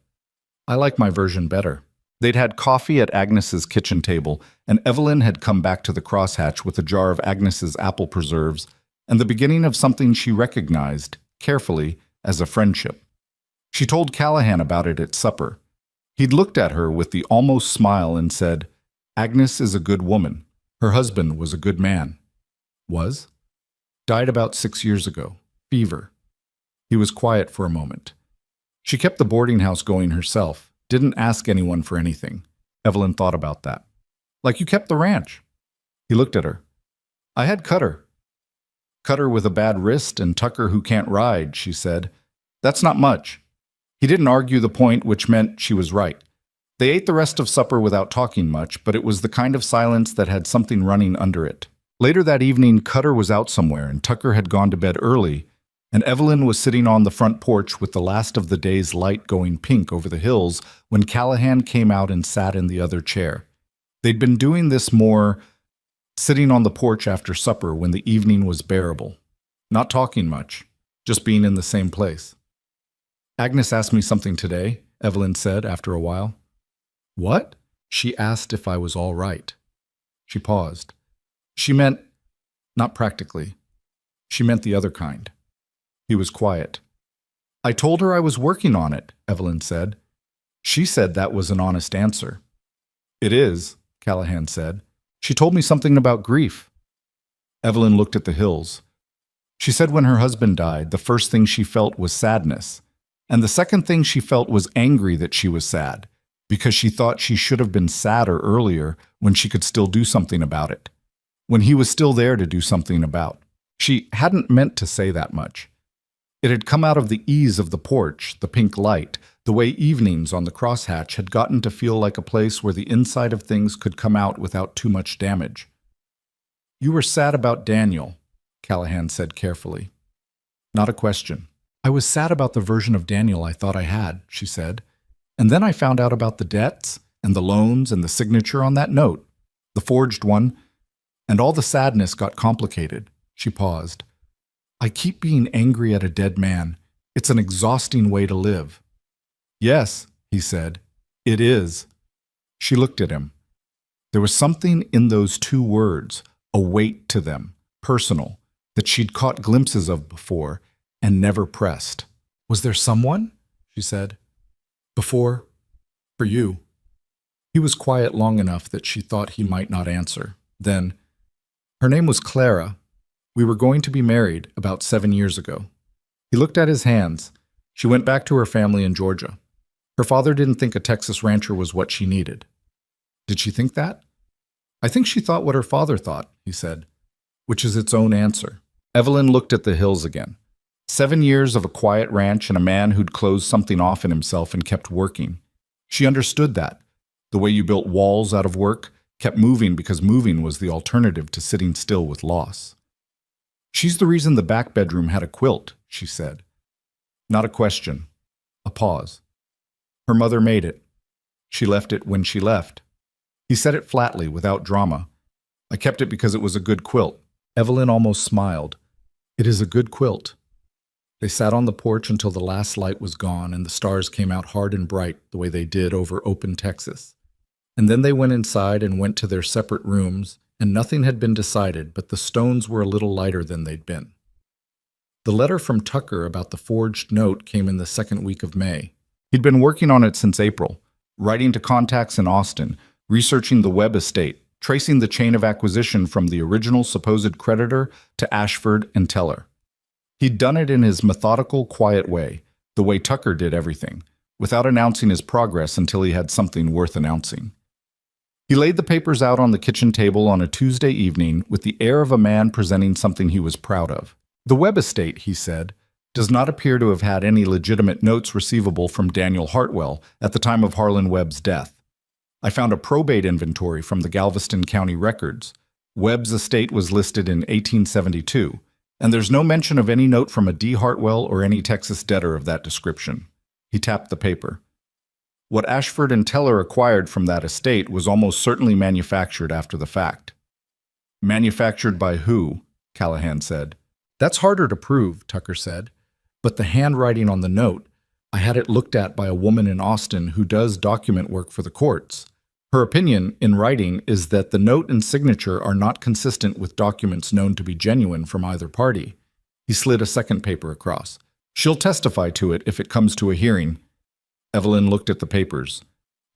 "I like my version better." They'd had coffee at Agnes's kitchen table, and Evelyn had come back to the crosshatch with a jar of Agnes's apple preserves and the beginning of something she recognized, carefully, as a friendship. She told Callahan about it at supper. He'd looked at her with the almost smile and said, "Agnes is a good woman. Her husband was a good man." "Was?" "Died about 6 years ago. Fever." He was quiet for a moment. She kept the boarding house going herself, didn't ask anyone for anything. Evelyn thought about that. "Like you kept the ranch." He looked at her. "I had Cutter." "Cutter with a bad wrist and Tucker who can't ride," she said. "That's not much." He didn't argue the point, which meant she was right. They ate the rest of supper without talking much, but it was the kind of silence that had something running under it. Later that evening, Cutter was out somewhere, and Tucker had gone to bed early, and Evelyn was sitting on the front porch with the last of the day's light going pink over the hills when Callahan came out and sat in the other chair. They'd been doing this more, sitting on the porch after supper when the evening was bearable. Not talking much, just being in the same place. "Agnes asked me something today," Evelyn said after a while. "What?" "She asked if I was all right." She paused. "She meant, not practically. She meant the other kind." He was quiet. "I told her I was working on it," Evelyn said. She said that was an honest answer. "It is," Callahan said. "She told me something about grief." Evelyn looked at the hills. She said when her husband died, the first thing she felt was sadness, and the second thing she felt was angry that she was sad, because she thought she should have been sadder earlier when she could still do something about it, when he was still there to do something about. She hadn't meant to say that much. It had come out of the ease of the porch, the pink light, the way evenings on the crosshatch had gotten to feel like a place where the inside of things could come out without too much damage. "You were sad about Daniel," Callahan said carefully. Not a question. "I was sad about the version of Daniel I thought I had," she said. "And then I found out about the debts and the loans and the signature on that note, the forged one, and all the sadness got complicated." She paused. "I keep being angry at a dead man. It's an exhausting way to live." "Yes," he said, "it is." She looked at him. There was something in those 2 words, a weight to them, personal, that she'd caught glimpses of before and never pressed. "Was there someone?" she said. "Before, for you." He was quiet long enough that she thought he might not answer. Then, "Her name was Clara. We were going to be married about 7 years ago." He looked at his hands. She went back to her family in Georgia. Her father didn't think a Texas rancher was what she needed. Did she think that? I think she thought what her father thought, he said, which is its own answer. Evelyn looked at the hills again. 7 years of a quiet ranch and a man who'd closed something off in himself and kept working. She understood that. The way you built walls out of work, kept moving because moving was the alternative to sitting still with loss. She's the reason the back bedroom had a quilt, she said. Not a question. A pause. Her mother made it. She left it when she left. He said it flatly, without drama. I kept it because it was a good quilt. Evelyn almost smiled. It is a good quilt. They sat on the porch until the last light was gone and the stars came out hard and bright the way they did over open Texas. And then they went inside and went to their separate rooms, and nothing had been decided, but the stones were a little lighter than they'd been. The letter from Tucker about the forged note came in the second week of May. He'd been working on it since April, writing to contacts in Austin, researching the Webb estate, tracing the chain of acquisition from the original supposed creditor to Ashford and Teller. He'd done it in his methodical, quiet way, the way Tucker did everything, without announcing his progress until he had something worth announcing. He laid the papers out on the kitchen table on a Tuesday evening with the air of a man presenting something he was proud of. The Webb estate, he said, does not appear to have had any legitimate notes receivable from Daniel Hartwell at the time of Harlan Webb's death. I found a probate inventory from the Galveston County records. Webb's estate was listed in 1872, and there's no mention of any note from a D. Hartwell or any Texas debtor of that description. He tapped the paper. What Ashford and Teller acquired from that estate was almost certainly manufactured after the fact. Manufactured by who? Callahan said. That's harder to prove, Tucker said. But the handwriting on the note, I had it looked at by a woman in Austin who does document work for the courts. Her opinion, in writing, is that the note and signature are not consistent with documents known to be genuine from either party. He slid a second paper across. She'll testify to it if it comes to a hearing. Evelyn looked at the papers.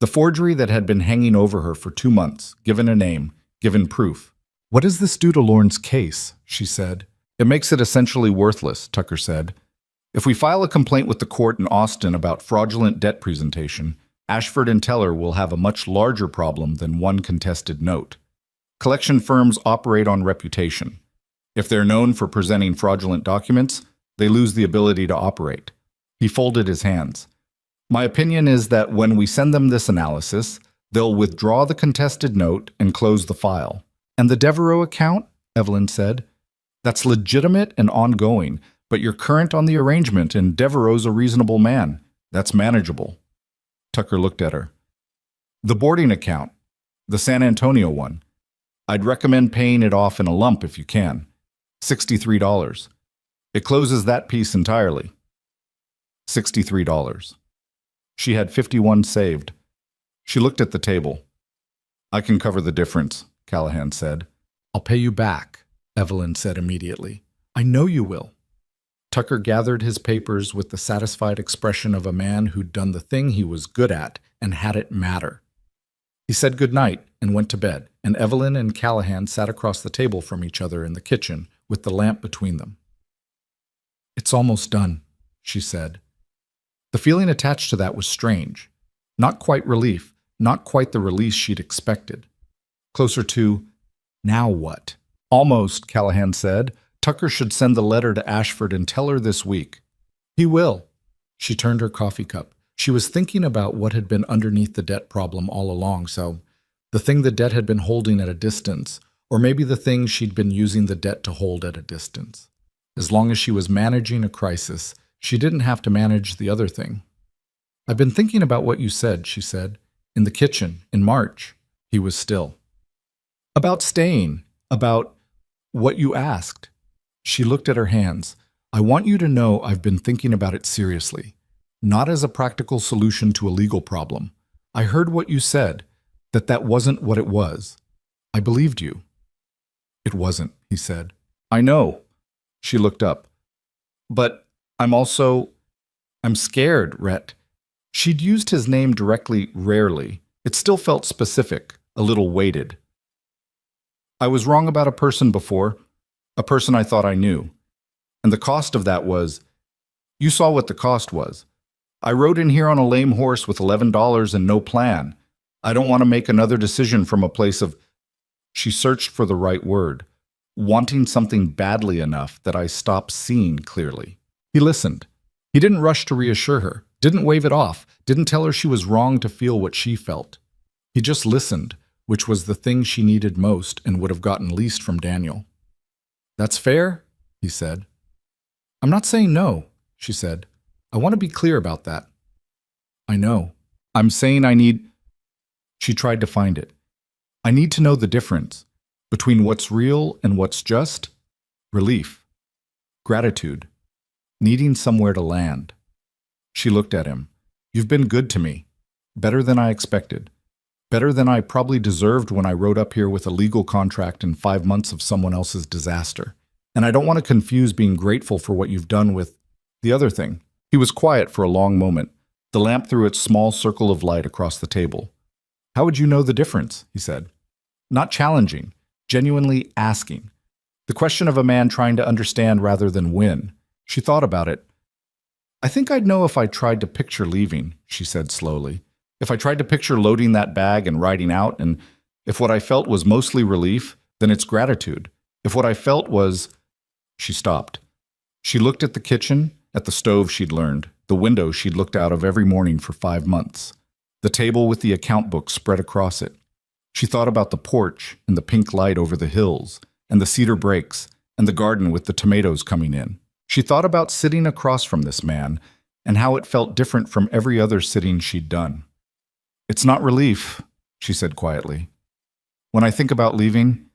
The forgery that had been hanging over her for 2 months, given a name, given proof. What does this do to Lorne's case? She said. It makes it essentially worthless, Tucker said. If we file a complaint with the court in Austin about fraudulent debt presentation, Ashford and Teller will have a much larger problem than one contested note. Collection firms operate on reputation. If they're known for presenting fraudulent documents, they lose the ability to operate. He folded his hands. My opinion is that when we send them this analysis, they'll withdraw the contested note and close the file. And the Devereaux account? Evelyn said. That's legitimate and ongoing, but you're current on the arrangement and Devereaux's a reasonable man. That's manageable. Tucker looked at her. The boarding account, the San Antonio one. I'd recommend paying it off in a lump if you can. $63. It closes that piece entirely. $63. She had 51 saved. She looked at the table. I can cover the difference, Callahan said. I'll pay you back, Evelyn said immediately. I know you will. Tucker gathered his papers with the satisfied expression of a man who'd done the thing he was good at and had it matter. He said goodnight and went to bed, and Evelyn and Callahan sat across the table from each other in the kitchen with the lamp between them. It's almost done, she said. The feeling attached to that was strange. Not quite relief, not quite the release she'd expected. Closer to, now what? Almost, Callahan said. Tucker should send the letter to Ashford and Teller this week. He will. She turned her coffee cup. She was thinking about what had been underneath the debt problem all along, so the thing the debt had been holding at a distance, or maybe the thing she'd been using the debt to hold at a distance. As long as she was managing a crisis, she didn't have to manage the other thing. I've been thinking about what you said, she said. In the kitchen, in March. He was still. About staying. About what you asked. She looked at her hands. I want you to know I've been thinking about it seriously. Not as a practical solution to a legal problem. I heard what you said, that wasn't what it was. I believed you. It wasn't, he said. I know. She looked up. But I'm scared, Rhett. She'd used his name directly rarely. It still felt specific, a little weighted. I was wrong about a person before, a person I thought I knew. And the cost of that was, you saw what the cost was. I rode in here on a lame horse with $11 and no plan. I don't want to make another decision from a place of—" She searched for the right word, wanting something badly enough that I stopped seeing clearly. He listened. He didn't rush to reassure her, didn't wave it off, didn't tell her she was wrong to feel what she felt. He just listened, which was the thing she needed most and would have gotten least from Daniel. "That's fair," he said. "I'm not saying no," she said. "I want to be clear about that." "I know. I'm saying I need—" She tried to find it. "I need to know the difference between what's real and what's just relief, gratitude, needing somewhere to land." She looked at him. "You've been good to me. Better than I expected. Better than I probably deserved when I rode up here with a legal contract and 5 months of someone else's disaster. And I don't want to confuse being grateful for what you've done with the other thing." He was quiet for a long moment. The lamp threw its small circle of light across the table. "How would you know the difference?" he said. Not challenging, genuinely asking. The question of a man trying to understand rather than win. She thought about it. "I think I'd know if I tried to picture leaving," she said slowly. "If I tried to picture loading that bag and riding out, and if what I felt was mostly relief, then it's gratitude. If what I felt was—" She stopped. She looked at the kitchen, at the stove she'd learned, the window she'd looked out of every morning for 5 months, the table with the account book spread across it. She thought about the porch and the pink light over the hills, and the cedar breaks, and the garden with the tomatoes coming in. She thought about sitting across from this man, and how it felt different from every other sitting she'd done. "It's not relief," she said quietly. "When I think about leaving—"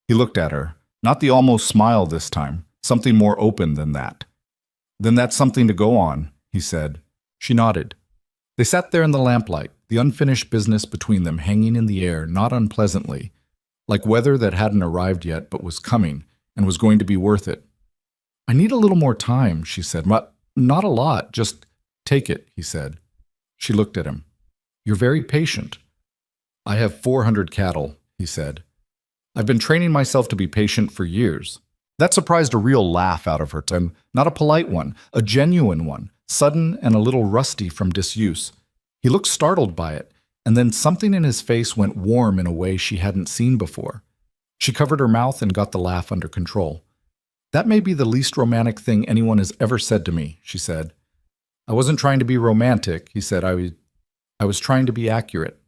He looked at her, not the almost smile this time, something more open than that. "Then that's something to go on," he said. She nodded. They sat there in the lamplight, the unfinished business between them hanging in the air not unpleasantly, like weather that hadn't arrived yet but was coming and was going to be worth it. "I need a little more time," she said. "Not a lot, just take it," he said. She looked at him. "You're very patient." "I have 400 cattle," he said. "I've been training myself to be patient for years." That surprised a real laugh out of her, and not a polite one, a genuine one, sudden and a little rusty from disuse. He looked startled by it, and then something in his face went warm in a way she hadn't seen before. She covered her mouth and got the laugh under control. "That may be the least romantic thing anyone has ever said to me," she said. "I wasn't trying to be romantic," he said. I was trying to be accurate."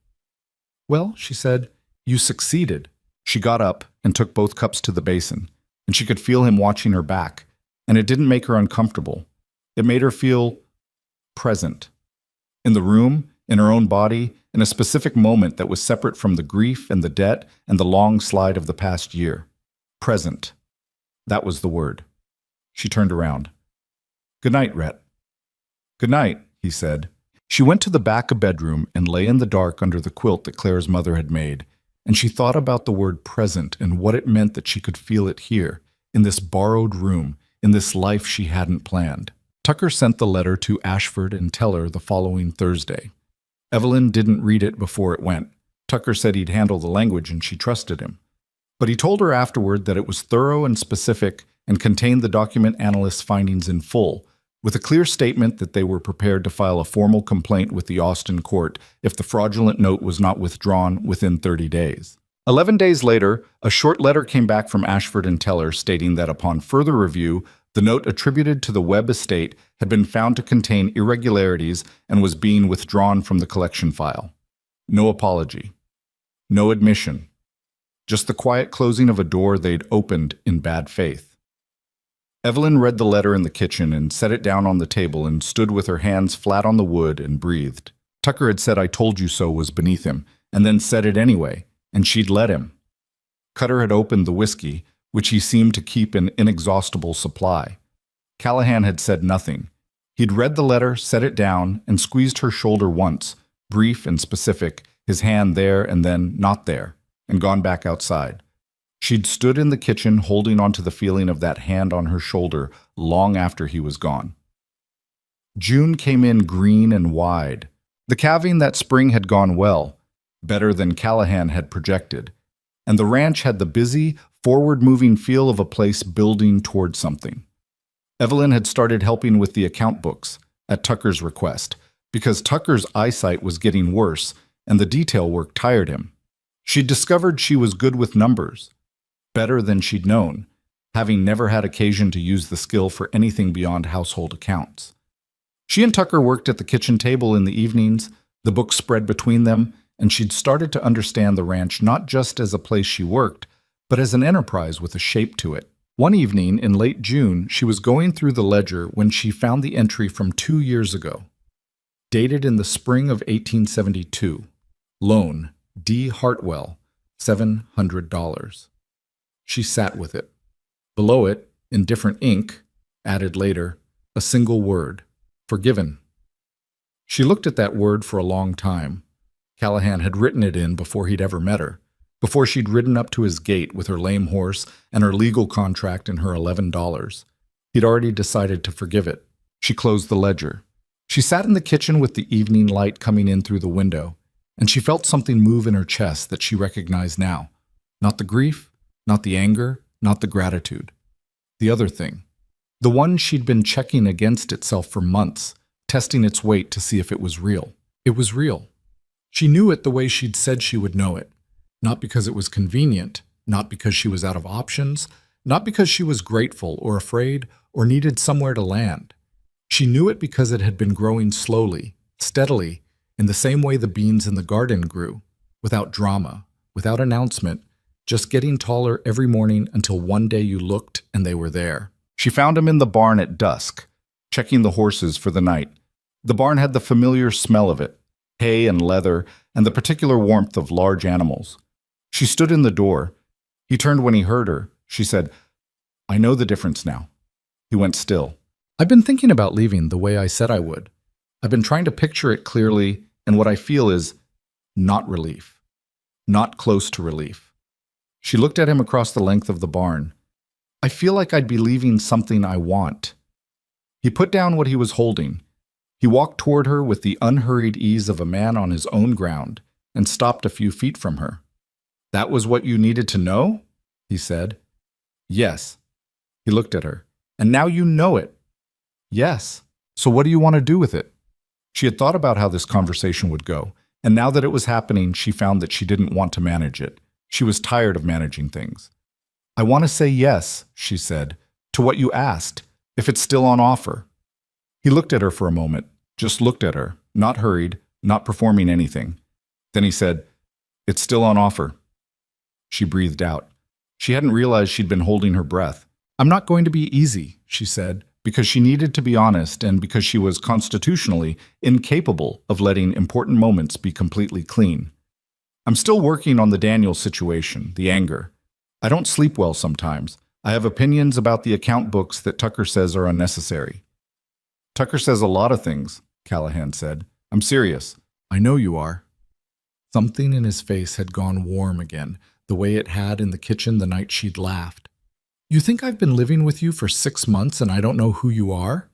"Well," she said, "you succeeded." She got up and took both cups to the basin, and she could feel him watching her back, and it didn't make her uncomfortable. It made her feel present. In the room, in her own body, in a specific moment that was separate from the grief and the debt and the long slide of the past year. Present. That was the word. She turned around. "Good night, Rhett." "Good night," he said. She went to the back bedroom and lay in the dark under the quilt that Claire's mother had made, and she thought about the word present and what it meant that she could feel it here, in this borrowed room, in this life she hadn't planned. Tucker sent the letter to Ashford and Teller the following Thursday. Evelyn didn't read it before it went. Tucker said he'd handle the language and she trusted him. But he told her afterward that it was thorough and specific and contained the document analyst's findings in full, with a clear statement that they were prepared to file a formal complaint with the Austin court if the fraudulent note was not withdrawn within 30 days. 11 days later, a short letter came back from Ashford and Teller stating that upon further review, the note attributed to the Webb estate had been found to contain irregularities and was being withdrawn from the collection file. No apology. No admission. Just the quiet closing of a door they'd opened in bad faith. Evelyn read the letter in the kitchen and set it down on the table and stood with her hands flat on the wood and breathed. Tucker had said "I told you so" was beneath him, and then said it anyway, and she'd let him. Cutter had opened the whiskey, which he seemed to keep in inexhaustible supply. Callahan had said nothing. He'd read the letter, set it down, and squeezed her shoulder once, brief and specific, his hand there and then not there, and gone back outside. She'd stood in the kitchen holding on to the feeling of that hand on her shoulder long after he was gone. June came in green and wide. The calving that spring had gone well, better than Callahan had projected, and the ranch had the busy, forward-moving feel of a place building toward something. Evelyn had started helping with the account books, at Tucker's request, because Tucker's eyesight was getting worse and the detail work tired him. She'd discovered she was good with numbers, better than she'd known, having never had occasion to use the skill for anything beyond household accounts. She and Tucker worked at the kitchen table in the evenings, the books spread between them, and she'd started to understand the ranch not just as a place she worked, but as an enterprise with a shape to it. One evening in late June, she was going through the ledger when she found the entry from 2 years ago, dated in the spring of 1872. Loan, D. Hartwell, $700. She sat with it. Below it, in different ink, added later, a single word, forgiven. She looked at that word for a long time. Callahan had written it in before he'd ever met her, before she'd ridden up to his gate with her lame horse and her legal contract and her $11. He'd already decided to forgive it. She closed the ledger. She sat in the kitchen with the evening light coming in through the window, and she felt something move in her chest that she recognized now. Not the grief, not the anger, not the gratitude. The other thing. The one she'd been checking against itself for months, testing its weight to see if it was real. It was real. She knew it the way she'd said she would know it. Not because it was convenient, not because she was out of options, not because she was grateful or afraid or needed somewhere to land. She knew it because it had been growing slowly, steadily, in the same way the beans in the garden grew, without drama, without announcement, just getting taller every morning until one day you looked and they were there. She found him in the barn at dusk, checking the horses for the night. The barn had the familiar smell of it, hay and leather, and the particular warmth of large animals. She stood in the door. He turned when he heard her. She said, "I know the difference now." He went still. "I've been thinking about leaving the way I said I would. I've been trying to picture it clearly, and what I feel is not relief. Not close to relief." She looked at him across the length of the barn. "I feel like I'd be leaving something I want." He put down what he was holding. He walked toward her with the unhurried ease of a man on his own ground and stopped a few feet from her. "That was what you needed to know?" he said. "Yes." He looked at her. "And now you know it." "Yes. So what do you want to do with it?" She had thought about how this conversation would go, and now that it was happening, she found that she didn't want to manage it. She was tired of managing things. "I want to say yes," she said, "to what you asked, if it's still on offer." He looked at her for a moment, just looked at her, not hurried, not performing anything. Then he said, "It's still on offer." She breathed out. She hadn't realized she'd been holding her breath. "I'm not going to be easy," she said, because she needed to be honest and because she was constitutionally incapable of letting important moments be completely clean. "I'm still working on the Daniel situation, the anger. I don't sleep well sometimes. I have opinions about the account books that Tucker says are unnecessary." "Tucker says a lot of things," Callahan said. "I'm serious." "I know you are." Something in his face had gone warm again, the way it had in the kitchen the night she'd laughed. "You think I've been living with you for 6 months and I don't know who you are?"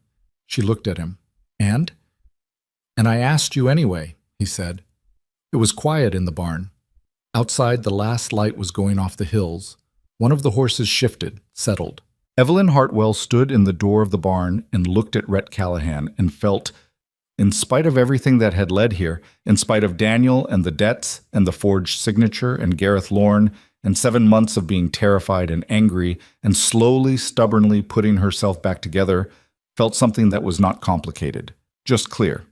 She looked at him. "And?" "And I asked you anyway," he said. It was quiet in the barn. Outside, the last light was going off the hills. One of the horses shifted, settled. Evelyn Hartwell stood in the door of the barn and looked at Rhett Callahan and felt, in spite of everything that had led here, in spite of Daniel and the debts and the forged signature and Gareth Lorne and 7 months of being terrified and angry and slowly, stubbornly putting herself back together, felt something that was not complicated, just clear.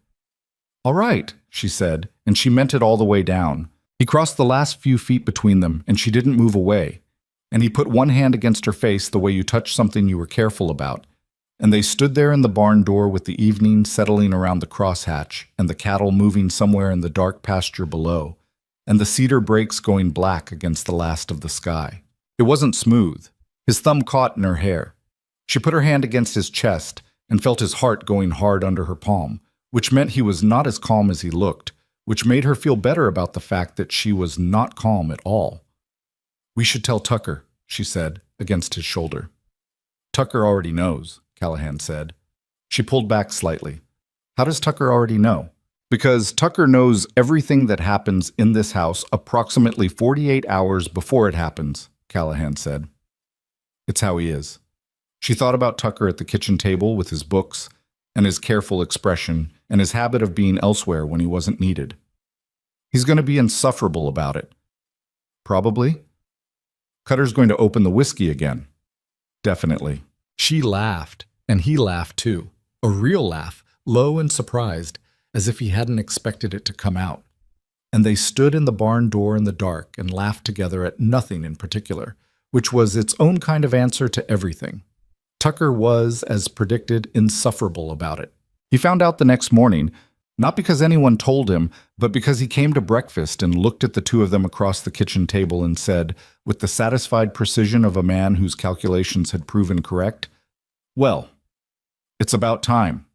"All right," she said, and she meant it all the way down. He crossed the last few feet between them, and she didn't move away. And he put one hand against her face the way you touch something you were careful about. And they stood there in the barn door with the evening settling around the crosshatch and the cattle moving somewhere in the dark pasture below, and the cedar brakes going black against the last of the sky. It wasn't smooth. His thumb caught in her hair. She put her hand against his chest and felt his heart going hard under her palm, which meant he was not as calm as he looked, which made her feel better about the fact that she was not calm at all. "We should tell Tucker," she said, against his shoulder. "Tucker already knows," Callahan said. She pulled back slightly. "How does Tucker already know?" "Because Tucker knows everything that happens in this house approximately 48 hours before it happens," Callahan said. "It's how he is." She thought about Tucker at the kitchen table with his books, and his careful expression, and his habit of being elsewhere when he wasn't needed. He's going to be insufferable about it. Probably. Cutter's going to open the whiskey again. Definitely. She laughed, and he laughed too. A real laugh, low and surprised, as if he hadn't expected it to come out. And they stood in the barn door in the dark and laughed together at nothing in particular, which was its own kind of answer to everything. Tucker was, as predicted, insufferable about it. He found out the next morning, not because anyone told him, but because he came to breakfast and looked at the two of them across the kitchen table and said, with the satisfied precision of a man whose calculations had proven correct, "Well, it's about time."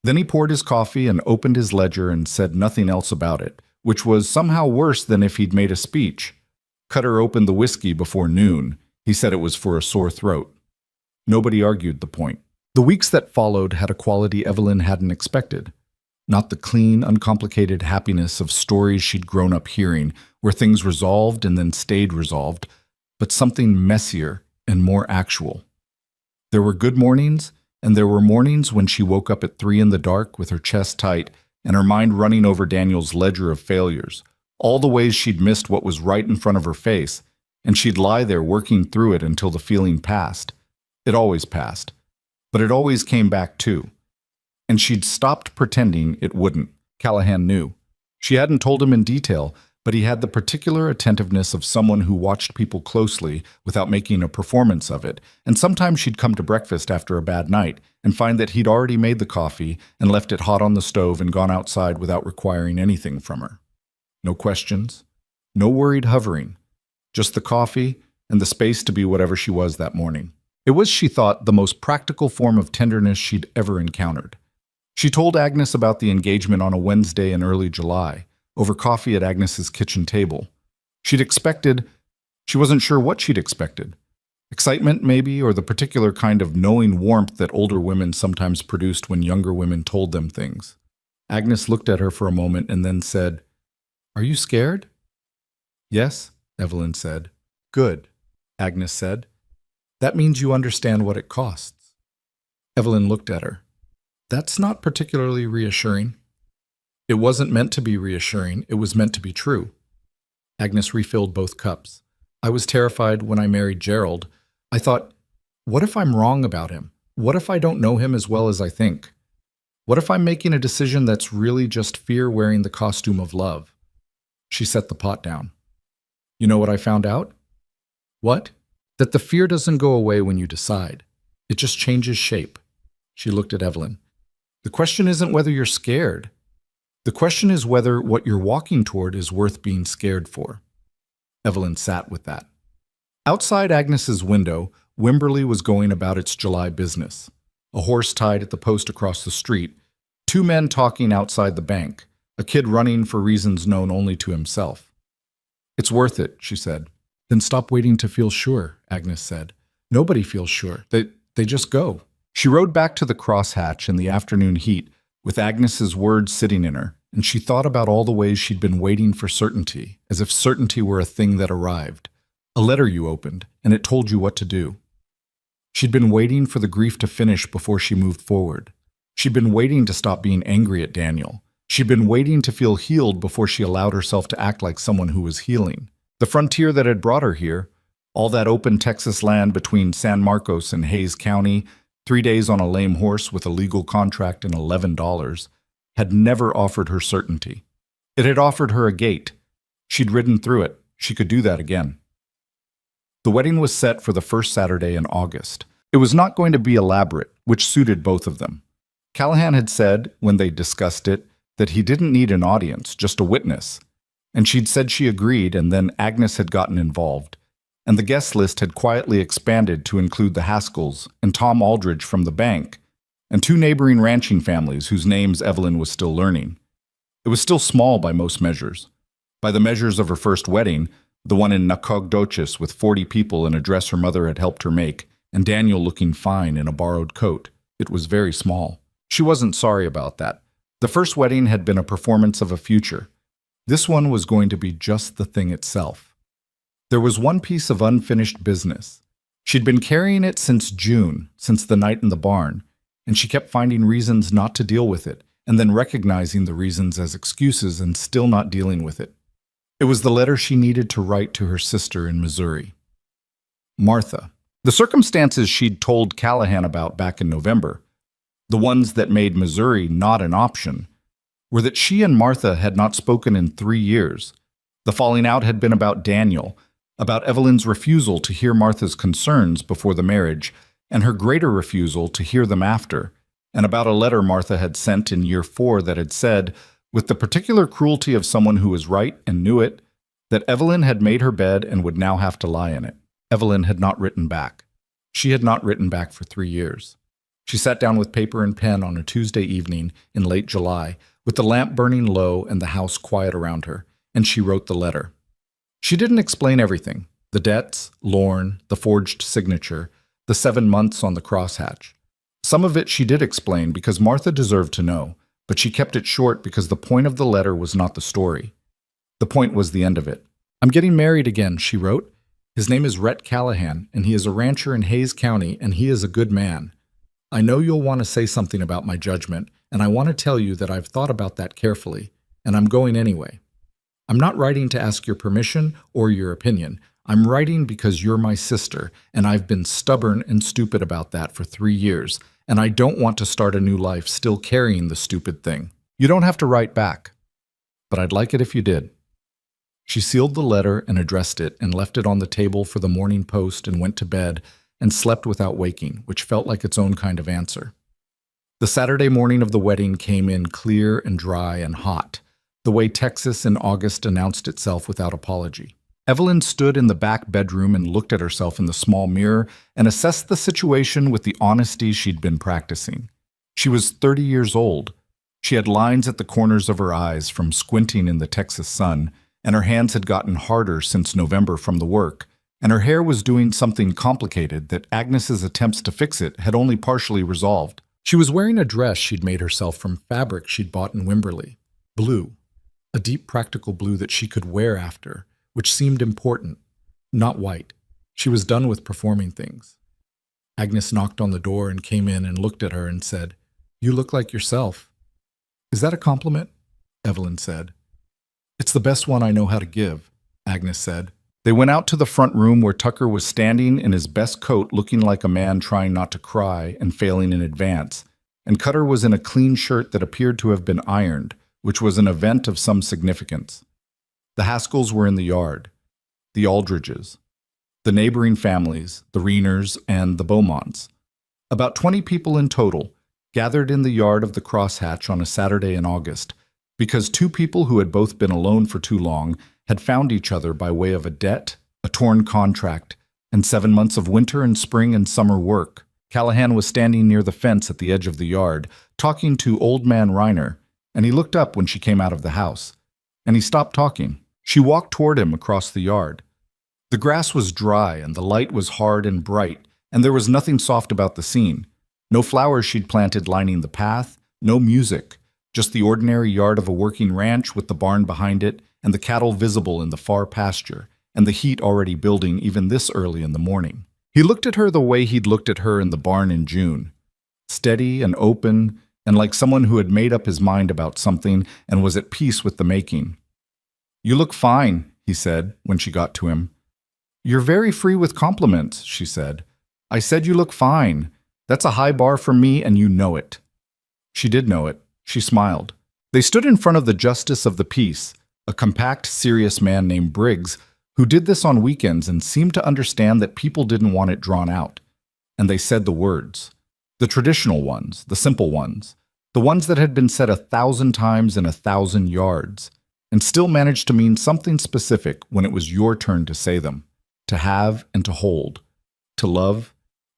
Then he poured his coffee and opened his ledger and said nothing else about it, which was somehow worse than if he'd made a speech. Cutter opened the whiskey before noon. He said it was for a sore throat. Nobody argued the point. The weeks that followed had a quality Evelyn hadn't expected. Not the clean, uncomplicated happiness of stories she'd grown up hearing, where things resolved and then stayed resolved, but something messier and more actual. There were good mornings, and there were mornings when she woke up at 3 in the dark with her chest tight and her mind running over Daniel's ledger of failures, all the ways she'd missed what was right in front of her face, and she'd lie there working through it until the feeling passed. It always passed, but it always came back too. And she'd stopped pretending it wouldn't. Callahan knew. She hadn't told him in detail, but he had the particular attentiveness of someone who watched people closely without making a performance of it, and sometimes she'd come to breakfast after a bad night and find that he'd already made the coffee and left it hot on the stove and gone outside without requiring anything from her. No questions, no worried hovering, just the coffee and the space to be whatever she was that morning. It was, she thought, the most practical form of tenderness she'd ever encountered. She told Agnes about the engagement on a Wednesday in early July, over coffee at Agnes's kitchen table. She wasn't sure what she'd expected. Excitement, maybe, or the particular kind of knowing warmth that older women sometimes produced when younger women told them things. Agnes looked at her for a moment and then said, "Are you scared?" "Yes," Evelyn said. "Good," Agnes said. "That means you understand what it costs." Evelyn looked at her. "That's not particularly reassuring." It wasn't meant to be reassuring, it was meant to be true. Agnes refilled both cups. "I was terrified when I married Gerald. I thought, what if I'm wrong about him? What if I don't know him as well as I think? What if I'm making a decision that's really just fear wearing the costume of love?" She set the pot down. "You know what I found out?" "What?" "That the fear doesn't go away when you decide. It just changes shape." She looked at Evelyn. "The question isn't whether you're scared. The question is whether what you're walking toward is worth being scared for." Evelyn sat with that. Outside Agnes's window, Wimberley was going about its July business. A horse tied at the post across the street, 2 men talking outside the bank, a kid running for reasons known only to himself. "It's worth it," she said. "Then stop waiting to feel sure," Agnes said. "Nobody feels sure. They just go." She rode back to the crosshatch in the afternoon heat with Agnes's words sitting in her, and she thought about all the ways she'd been waiting for certainty, as if certainty were a thing that arrived. A letter you opened, and it told you what to do. She'd been waiting for the grief to finish before she moved forward. She'd been waiting to stop being angry at Daniel. She'd been waiting to feel healed before she allowed herself to act like someone who was healing. The frontier that had brought her here, all that open Texas land between San Marcos and Hays County, 3 days on a lame horse with a legal contract and $11, had never offered her certainty. It had offered her a gate. She'd ridden through it. She could do that again. The wedding was set for the first Saturday in August. It was not going to be elaborate, which suited both of them. Callahan had said, when they discussed it, that he didn't need an audience, just a witness. And she'd said she agreed, and then Agnes had gotten involved. And the guest list had quietly expanded to include the Haskells and Tom Aldridge from the bank, and 2 neighboring ranching families whose names Evelyn was still learning. It was still small by most measures. By the measures of her first wedding, the one in Nacogdoches with 40 people and a dress her mother had helped her make, and Daniel looking fine in a borrowed coat, it was very small. She wasn't sorry about that. The first wedding had been a performance of a future. This one was going to be just the thing itself. There was one piece of unfinished business. She'd been carrying it since June, since the night in the barn. and she kept finding reasons not to deal with it, and then recognizing the reasons as excuses and still not dealing with it. It was the letter she needed to write to her sister in Missouri. Martha. The circumstances she'd told Callahan about back in November, the ones that made Missouri not an option, were that she and Martha had not spoken in 3 years. The falling out had been about Daniel, about Evelyn's refusal to hear Martha's concerns before the marriage, and her greater refusal to hear them after, and about a letter Martha had sent in year 4 that had said, with the particular cruelty of someone who was right and knew it, that Evelyn had made her bed and would now have to lie in it. Evelyn had not written back. She had not written back for 3 years. She sat down with paper and pen on a Tuesday evening in late July, with the lamp burning low and the house quiet around her, and she wrote the letter. She didn't explain everything: the debts, Lorne, the forged signature, the 7 months on the crosshatch. Some of it she did explain because Martha deserved to know, but she kept it short because the point of the letter was not the story. The point was the end of it. "I'm getting married again," she wrote. "His name is Rhett Callahan, and he is a rancher in Hayes County, and he is a good man. I know you'll want to say something about my judgment, and I want to tell you that I've thought about that carefully, and I'm going anyway. I'm not writing to ask your permission or your opinion. I'm writing because you're my sister, and I've been stubborn and stupid about that for 3 years, and I don't want to start a new life still carrying the stupid thing. You don't have to write back, but I'd like it if you did." She sealed the letter and addressed it and left it on the table for the morning post and went to bed and slept without waking, which felt like its own kind of answer. The Saturday morning of the wedding came in clear and dry and hot, the way Texas in August announced itself without apology. Evelyn stood in the back bedroom and looked at herself in the small mirror and assessed the situation with the honesty she'd been practicing. She was 30 years old. She had lines at the corners of her eyes from squinting in the Texas sun, and her hands had gotten harder since November from the work, and her hair was doing something complicated that Agnes's attempts to fix it had only partially resolved. She was wearing a dress she'd made herself from fabric she'd bought in Wimberley, blue, a deep practical blue that she could wear after, which seemed important, not white. She was done with performing things. Agnes knocked on the door and came in and looked at her and said, "You look like yourself." "Is that a compliment?" Evelyn said. "It's the best one I know how to give," Agnes said. They went out to the front room where Tucker was standing in his best coat looking like a man trying not to cry and failing in advance, and Cutter was in a clean shirt that appeared to have been ironed, which was an event of some significance. The Haskells were in the yard, the Aldridges, the neighboring families, the Reeners, and the Beaumonts. About 20 people in total gathered in the yard of the crosshatch on a Saturday in August, because 2 people who had both been alone for too long had found each other by way of a debt, a torn contract, and 7 months of winter and spring and summer work. Callahan was standing near the fence at the edge of the yard, talking to Old Man Reiner, and he looked up when she came out of the house. And he stopped talking. She walked toward him across the yard. The grass was dry, and the light was hard and bright, and there was nothing soft about the scene. No flowers she'd planted lining the path, no music, just the ordinary yard of a working ranch with the barn behind it, and the cattle visible in the far pasture, and the heat already building even this early in the morning. He looked at her the way he'd looked at her in the barn in June, steady and open, and like someone who had made up his mind about something and was at peace with the making. "You look fine," he said when she got to him. "You're very free with compliments," she said. "I said you look fine. That's a high bar for me, and you know it." She did know it. She smiled. They stood in front of the justice of the peace, a compact, serious man named Briggs, who did this on weekends and seemed to understand that people didn't want it drawn out. And they said the words. The traditional ones, the simple ones, the ones that had been said 1,000 times in 1,000 yards, and still managed to mean something specific when it was your turn to say them, to have and to hold, to love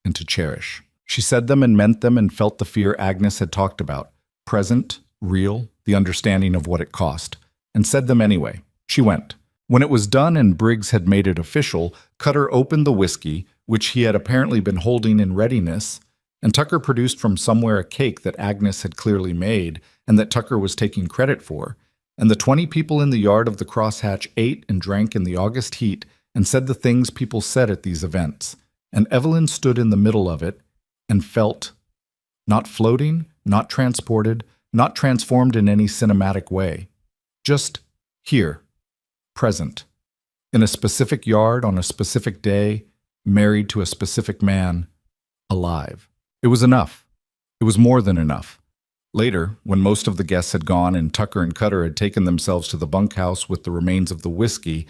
and to cherish. She said them and meant them and felt the fear Agnes had talked about, present, real, the understanding of what it cost, and said them anyway. She went. When it was done and Briggs had made it official, Cutter opened the whiskey, which he had apparently been holding in readiness, and Tucker produced from somewhere a cake that Agnes had clearly made and that Tucker was taking credit for, and the 20 people in the yard of the crosshatch ate and drank in the August heat and said the things people said at these events, and Evelyn stood in the middle of it and felt Not floating, not transported, not transformed in any cinematic way. Just here, present, in a specific yard on a specific day, married to a specific man, alive. It was enough. It was more than enough. Later, when most of the guests had gone and Tucker and Cutter had taken themselves to the bunkhouse with the remains of the whiskey,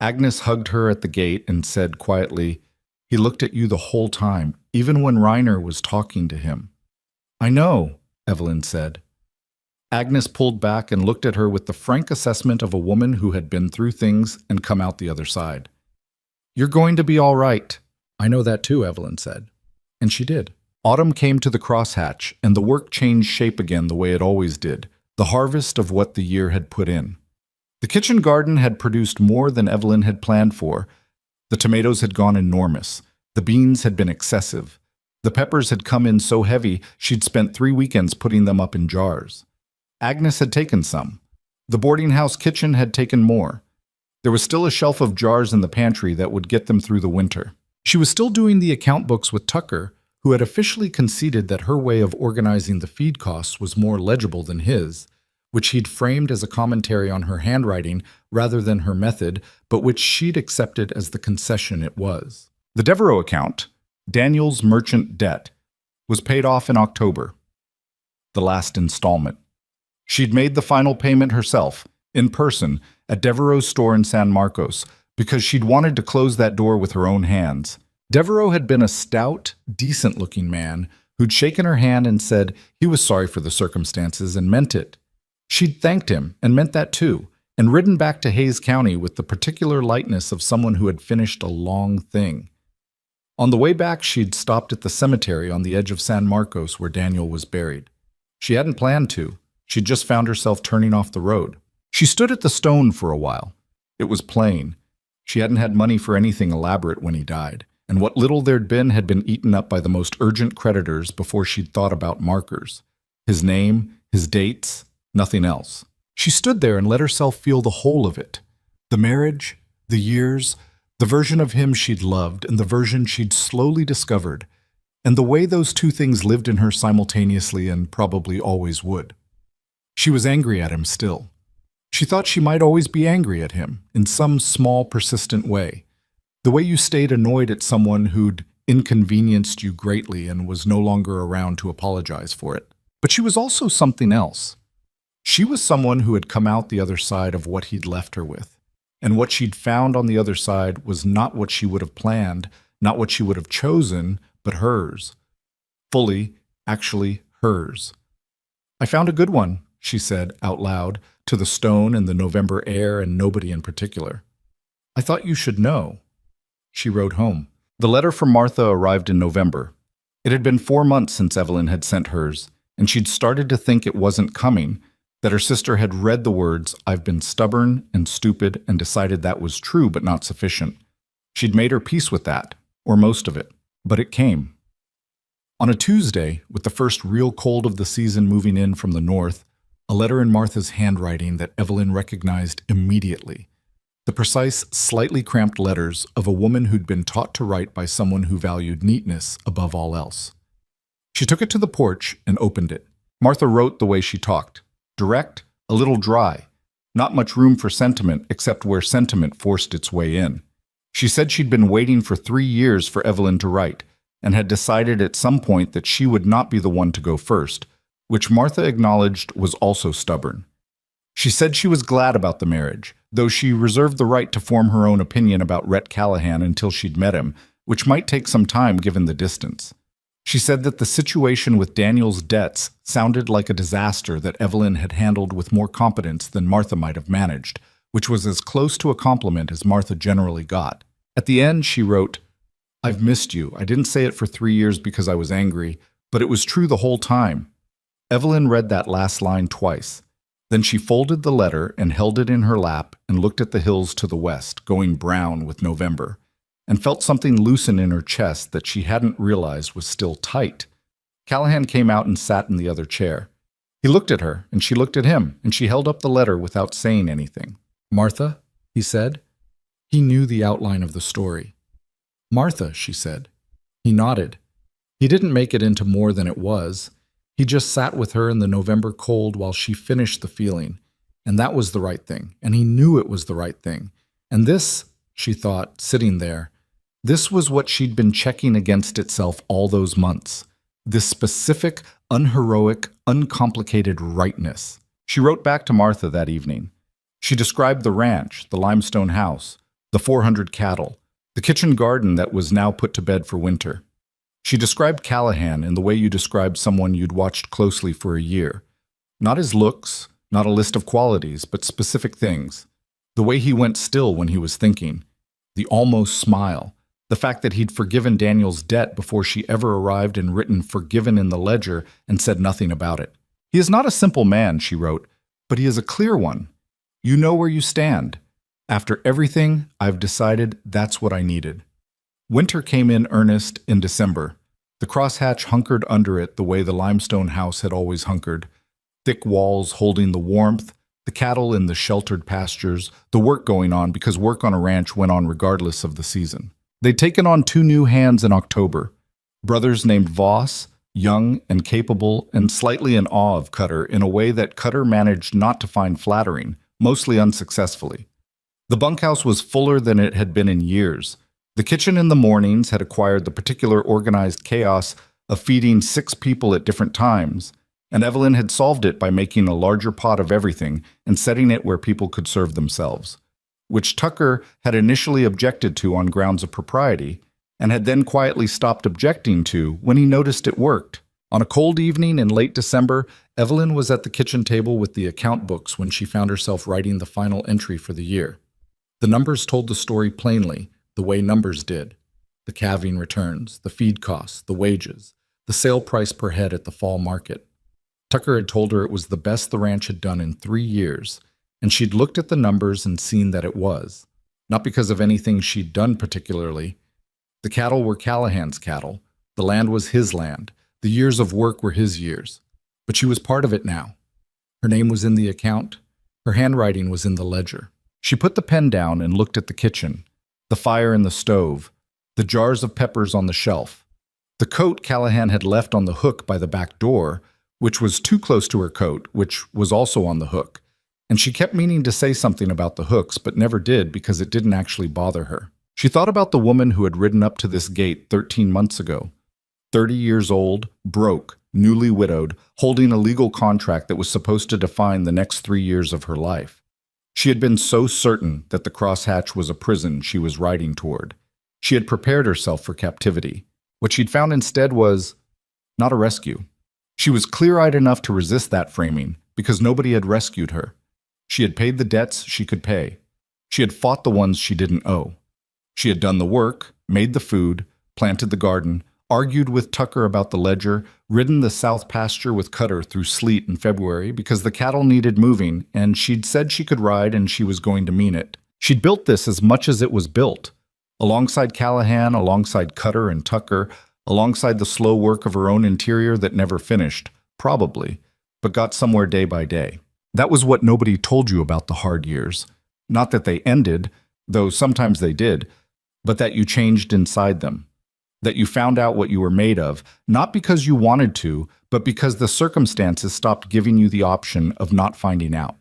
Agnes hugged her at the gate and said quietly, "He looked at you the whole time, even when Reiner was talking to him." "I know," Evelyn said. Agnes pulled back and looked at her with the frank assessment of a woman who had been through things and come out the other side. "You're going to be all right." "I know that too," Evelyn said. And she did. Autumn came to the crosshatch, and the work changed shape again the way it always did, the harvest of what the year had put in. The kitchen garden had produced more than Evelyn had planned for. The tomatoes had gone enormous. The beans had been excessive. The peppers had come in so heavy she'd spent 3 weekends putting them up in jars. Agnes had taken some. The boarding house kitchen had taken more. There was still a shelf of jars in the pantry that would get them through the winter. She was still doing the account books with Tucker, who had officially conceded that her way of organizing the feed costs was more legible than his, which he'd framed as a commentary on her handwriting rather than her method, but which she'd accepted as the concession it was. The Devereaux account, Daniel's merchant debt, was paid off in October, the last installment. She'd made the final payment herself, in person, at Devereaux's store in San Marcos, because she'd wanted to close that door with her own hands. Devereaux had been a stout, decent-looking man who'd shaken her hand and said he was sorry for the circumstances and meant it. She'd thanked him and meant that too, and ridden back to Hayes County with the particular lightness of someone who had finished a long thing. On the way back, she'd stopped at the cemetery on the edge of San Marcos where Daniel was buried. She hadn't planned to. She'd just found herself turning off the road. She stood at the stone for a while. It was plain. She hadn't had money for anything elaborate when he died, and what little there'd been had been eaten up by the most urgent creditors before she'd thought about markers. His name, his dates, nothing else. She stood there and let herself feel the whole of it. The marriage, the years, the version of him she'd loved and the version she'd slowly discovered, and the way those two things lived in her simultaneously and probably always would. She was angry at him still. She thought she might always be angry at him, in some small, persistent way. The way you stayed annoyed at someone who'd inconvenienced you greatly and was no longer around to apologize for it. But she was also something else. She was someone who had come out the other side of what he'd left her with. And what she'd found on the other side was not what she would have planned, not what she would have chosen, but hers. Fully, actually hers. "I found a good one," she said out loud, to the stone and the November air and nobody in particular. "I thought you should know." She rode home. The letter from Martha arrived in November. It had been 4 months since Evelyn had sent hers, and she'd started to think it wasn't coming, that her sister had read the words, "I've been stubborn and stupid," and decided that was true but not sufficient. She'd made her peace with that, or most of it, but it came. On a Tuesday, with the first real cold of the season moving in from the north, a letter in Martha's handwriting that Evelyn recognized immediately. The precise, slightly cramped letters of a woman who'd been taught to write by someone who valued neatness above all else. She took it to the porch and opened it. Martha wrote the way she talked. Direct, a little dry. Not much room for sentiment except where sentiment forced its way in. She said she'd been waiting for 3 years for Evelyn to write, and had decided at some point that she would not be the one to go first, which Martha acknowledged was also stubborn. She said she was glad about the marriage, though she reserved the right to form her own opinion about Rhett Callahan until she'd met him, which might take some time given the distance. She said that the situation with Daniel's debts sounded like a disaster that Evelyn had handled with more competence than Martha might have managed, which was as close to a compliment as Martha generally got. At the end, she wrote, "I've missed you. I didn't say it for 3 years because I was angry, but it was true the whole time." Evelyn read that last line twice. Then she folded the letter and held it in her lap and looked at the hills to the west, going brown with November, and felt something loosen in her chest that she hadn't realized was still tight. Callahan came out and sat in the other chair. He looked at her, and she looked at him, and she held up the letter without saying anything. "Martha," he said. He knew the outline of the story. "Martha," she said. He nodded. He didn't make it into more than it was. He just sat with her in the November cold while she finished the feeling. And that was the right thing. And he knew it was the right thing. And this, she thought, sitting there, this was what she'd been checking against itself all those months. This specific, unheroic, uncomplicated rightness. She wrote back to Martha that evening. She described the ranch, the limestone house, the 400 cattle, the kitchen garden that was now put to bed for winter. She described Callahan in the way you describe someone you'd watched closely for a year. Not his looks, not a list of qualities, but specific things. The way he went still when he was thinking. The almost smile. The fact that he'd forgiven Daniel's debt before she ever arrived and written forgiven in the ledger and said nothing about it. He is not a simple man, she wrote, but he is a clear one. You know where you stand. After everything, I've decided that's what I needed. Winter came in earnest in December. The crosshatch hunkered under it the way the limestone house had always hunkered. Thick walls holding the warmth, the cattle in the sheltered pastures, the work going on because work on a ranch went on regardless of the season. They'd taken on 2 new hands in October. Brothers named Voss, young and capable and slightly in awe of Cutter in a way that Cutter managed not to find flattering, mostly unsuccessfully. The bunkhouse was fuller than it had been in years. The kitchen in the mornings had acquired the particular organized chaos of feeding 6 people at different times, and Evelyn had solved it by making a larger pot of everything and setting it where people could serve themselves, which Tucker had initially objected to on grounds of propriety, and had then quietly stopped objecting to when he noticed it worked. On a cold evening in late December, Evelyn was at the kitchen table with the account books when she found herself writing the final entry for the year. The numbers told the story plainly, the way numbers did. The calving returns, the feed costs, the wages, the sale price per head at the fall market. Tucker had told her it was the best the ranch had done in 3 years, and she'd looked at the numbers and seen that it was. Not because of anything she'd done particularly. The cattle were Callahan's cattle. The land was his land. The years of work were his years. But she was part of it now. Her name was in the account. Her handwriting was in the ledger. She put the pen down and looked at the kitchen, the fire in the stove, the jars of peppers on the shelf, the coat Callahan had left on the hook by the back door, which was too close to her coat, which was also on the hook. And she kept meaning to say something about the hooks, but never did because it didn't actually bother her. She thought about the woman who had ridden up to this gate 13 months ago. 30 years old, broke, newly widowed, holding a legal contract that was supposed to define the next 3 years of her life. She had been so certain that the crosshatch was a prison she was riding toward. She had prepared herself for captivity. What she'd found instead was not a rescue. She was clear-eyed enough to resist that framing because nobody had rescued her. She had paid the debts she could pay. She had fought the ones she didn't owe. She had done the work, made the food, planted the garden, argued with Tucker about the ledger, ridden the south pasture with Cutter through sleet in February because the cattle needed moving, and she'd said she could ride and she was going to mean it. She'd built this as much as it was built, alongside Callahan, alongside Cutter and Tucker, alongside the slow work of her own interior that never finished, probably, but got somewhere day by day. That was what nobody told you about the hard years. Not that they ended, though sometimes they did, but that you changed inside them. That you found out what you were made of, not because you wanted to, but because the circumstances stopped giving you the option of not finding out.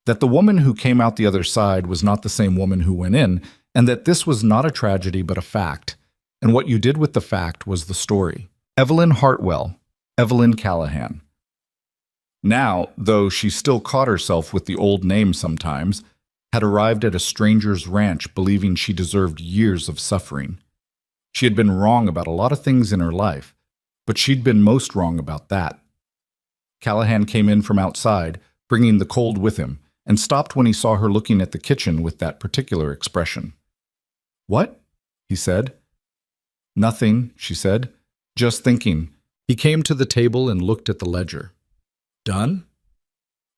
That the woman who came out the other side was not the same woman who went in, and that this was not a tragedy but a fact, and what you did with the fact was the story. Evelyn Hartwell, Evelyn Callahan. Now, though she still caught herself with the old name sometimes, had arrived at a stranger's ranch believing she deserved years of suffering. She had been wrong about a lot of things in her life, but she'd been most wrong about that. Callahan came in from outside, bringing the cold with him, and stopped when he saw her looking at the kitchen with that particular expression. "What?" he said. "Nothing," she said. "Just thinking." He came to the table and looked at the ledger. "Done?"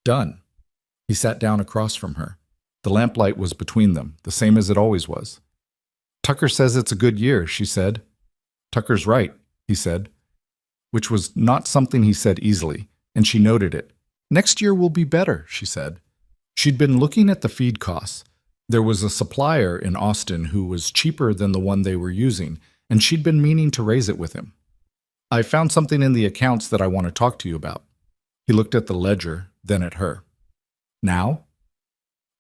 "Done." He sat down across from her. The lamplight was between them, the same as it always was. "Tucker says it's a good year," she said. "Tucker's right," he said, which was not something he said easily, and she noted it. "Next year will be better," she said. She'd been looking at the feed costs. There was a supplier in Austin who was cheaper than the one they were using, and she'd been meaning to raise it with him. I found something in the accounts that I want to talk to you about. He looked at the ledger, then at her. Now?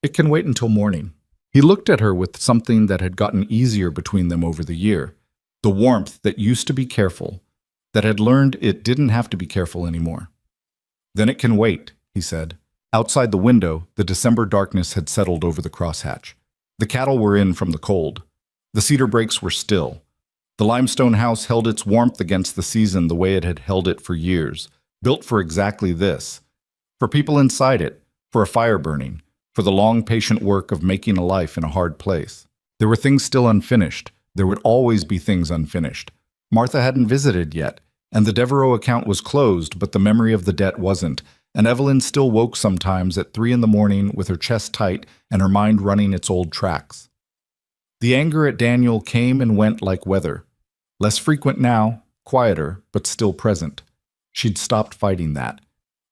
It can wait until morning. He looked at her with something that had gotten easier between them over the year. The warmth that used to be careful, that had learned it didn't have to be careful anymore. Then it can wait, he said. Outside the window, the December darkness had settled over the crosshatch. The cattle were in from the cold. The cedar brakes were still. The limestone house held its warmth against the season the way it had held it for years, built for exactly this. For people inside it, for a fire burning, for the long, patient work of making a life in a hard place. There were things still unfinished. There would always be things unfinished. Martha hadn't visited yet, and the Devereaux account was closed, but the memory of the debt wasn't, and Evelyn still woke sometimes at 3 a.m. with her chest tight and her mind running its old tracks. The anger at Daniel came and went like weather. Less frequent now, quieter, but still present. She'd stopped fighting that.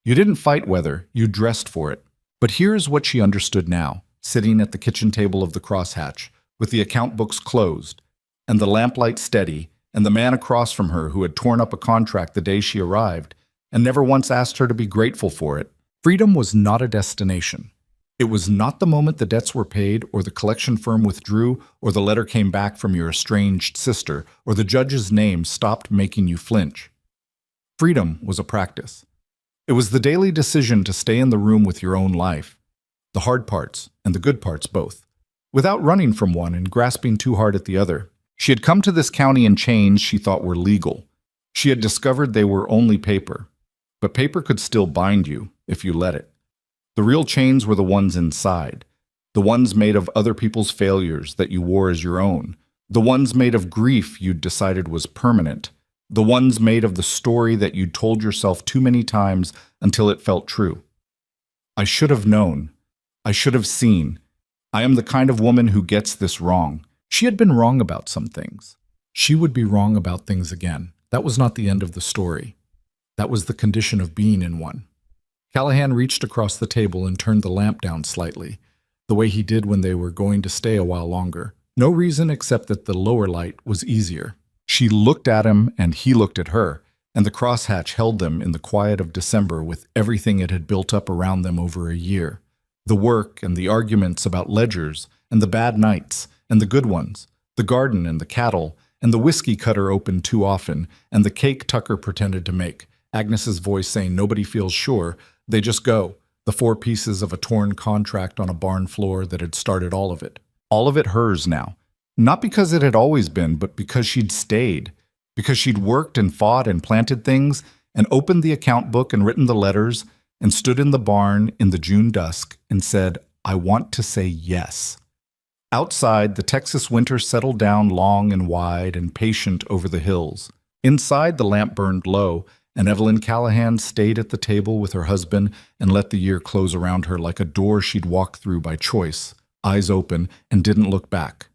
You didn't fight weather, you dressed for it. But here's what she understood now, sitting at the kitchen table of the crosshatch, with the account books closed, and the lamplight steady, and the man across from her who had torn up a contract the day she arrived, and never once asked her to be grateful for it. Freedom was not a destination. It was not the moment the debts were paid, or the collection firm withdrew, or the letter came back from your estranged sister, or the judge's name stopped making you flinch. Freedom was a practice. It was the daily decision to stay in the room with your own life, the hard parts and the good parts both, without running from one and grasping too hard at the other. She had come to this county in chains she thought were legal. She had discovered they were only paper, but paper could still bind you if you let it. The real chains were the ones inside, the ones made of other people's failures that you wore as your own, the ones made of grief you'd decided was permanent, the ones made of the story that you'd told yourself too many times until it felt true. I should have known. I should have seen. I am the kind of woman who gets this wrong. She had been wrong about some things. She would be wrong about things again. That was not the end of the story. That was the condition of being in one. Callahan reached across the table and turned the lamp down slightly, the way he did when they were going to stay a while longer. No reason except that the lower light was easier. She looked at him and he looked at her, and the crosshatch held them in the quiet of December with everything it had built up around them over a year. The work and the arguments about ledgers, and the bad nights, and the good ones, the garden and the cattle, and the whiskey cutter opened too often, and the cake Tucker pretended to make, Agnes's voice saying nobody feels sure, they just go, the 4 pieces of a torn contract on a barn floor that had started all of it. All of it hers now. Not because it had always been, but because she'd stayed, because she'd worked and fought and planted things, and opened the account book and written the letters, and stood in the barn in the June dusk and said, I want to say yes. Outside, the Texas winter settled down long and wide and patient over the hills. Inside, the lamp burned low, and Evelyn Callahan stayed at the table with her husband and let the year close around her like a door she'd walked through by choice, eyes open, and didn't look back.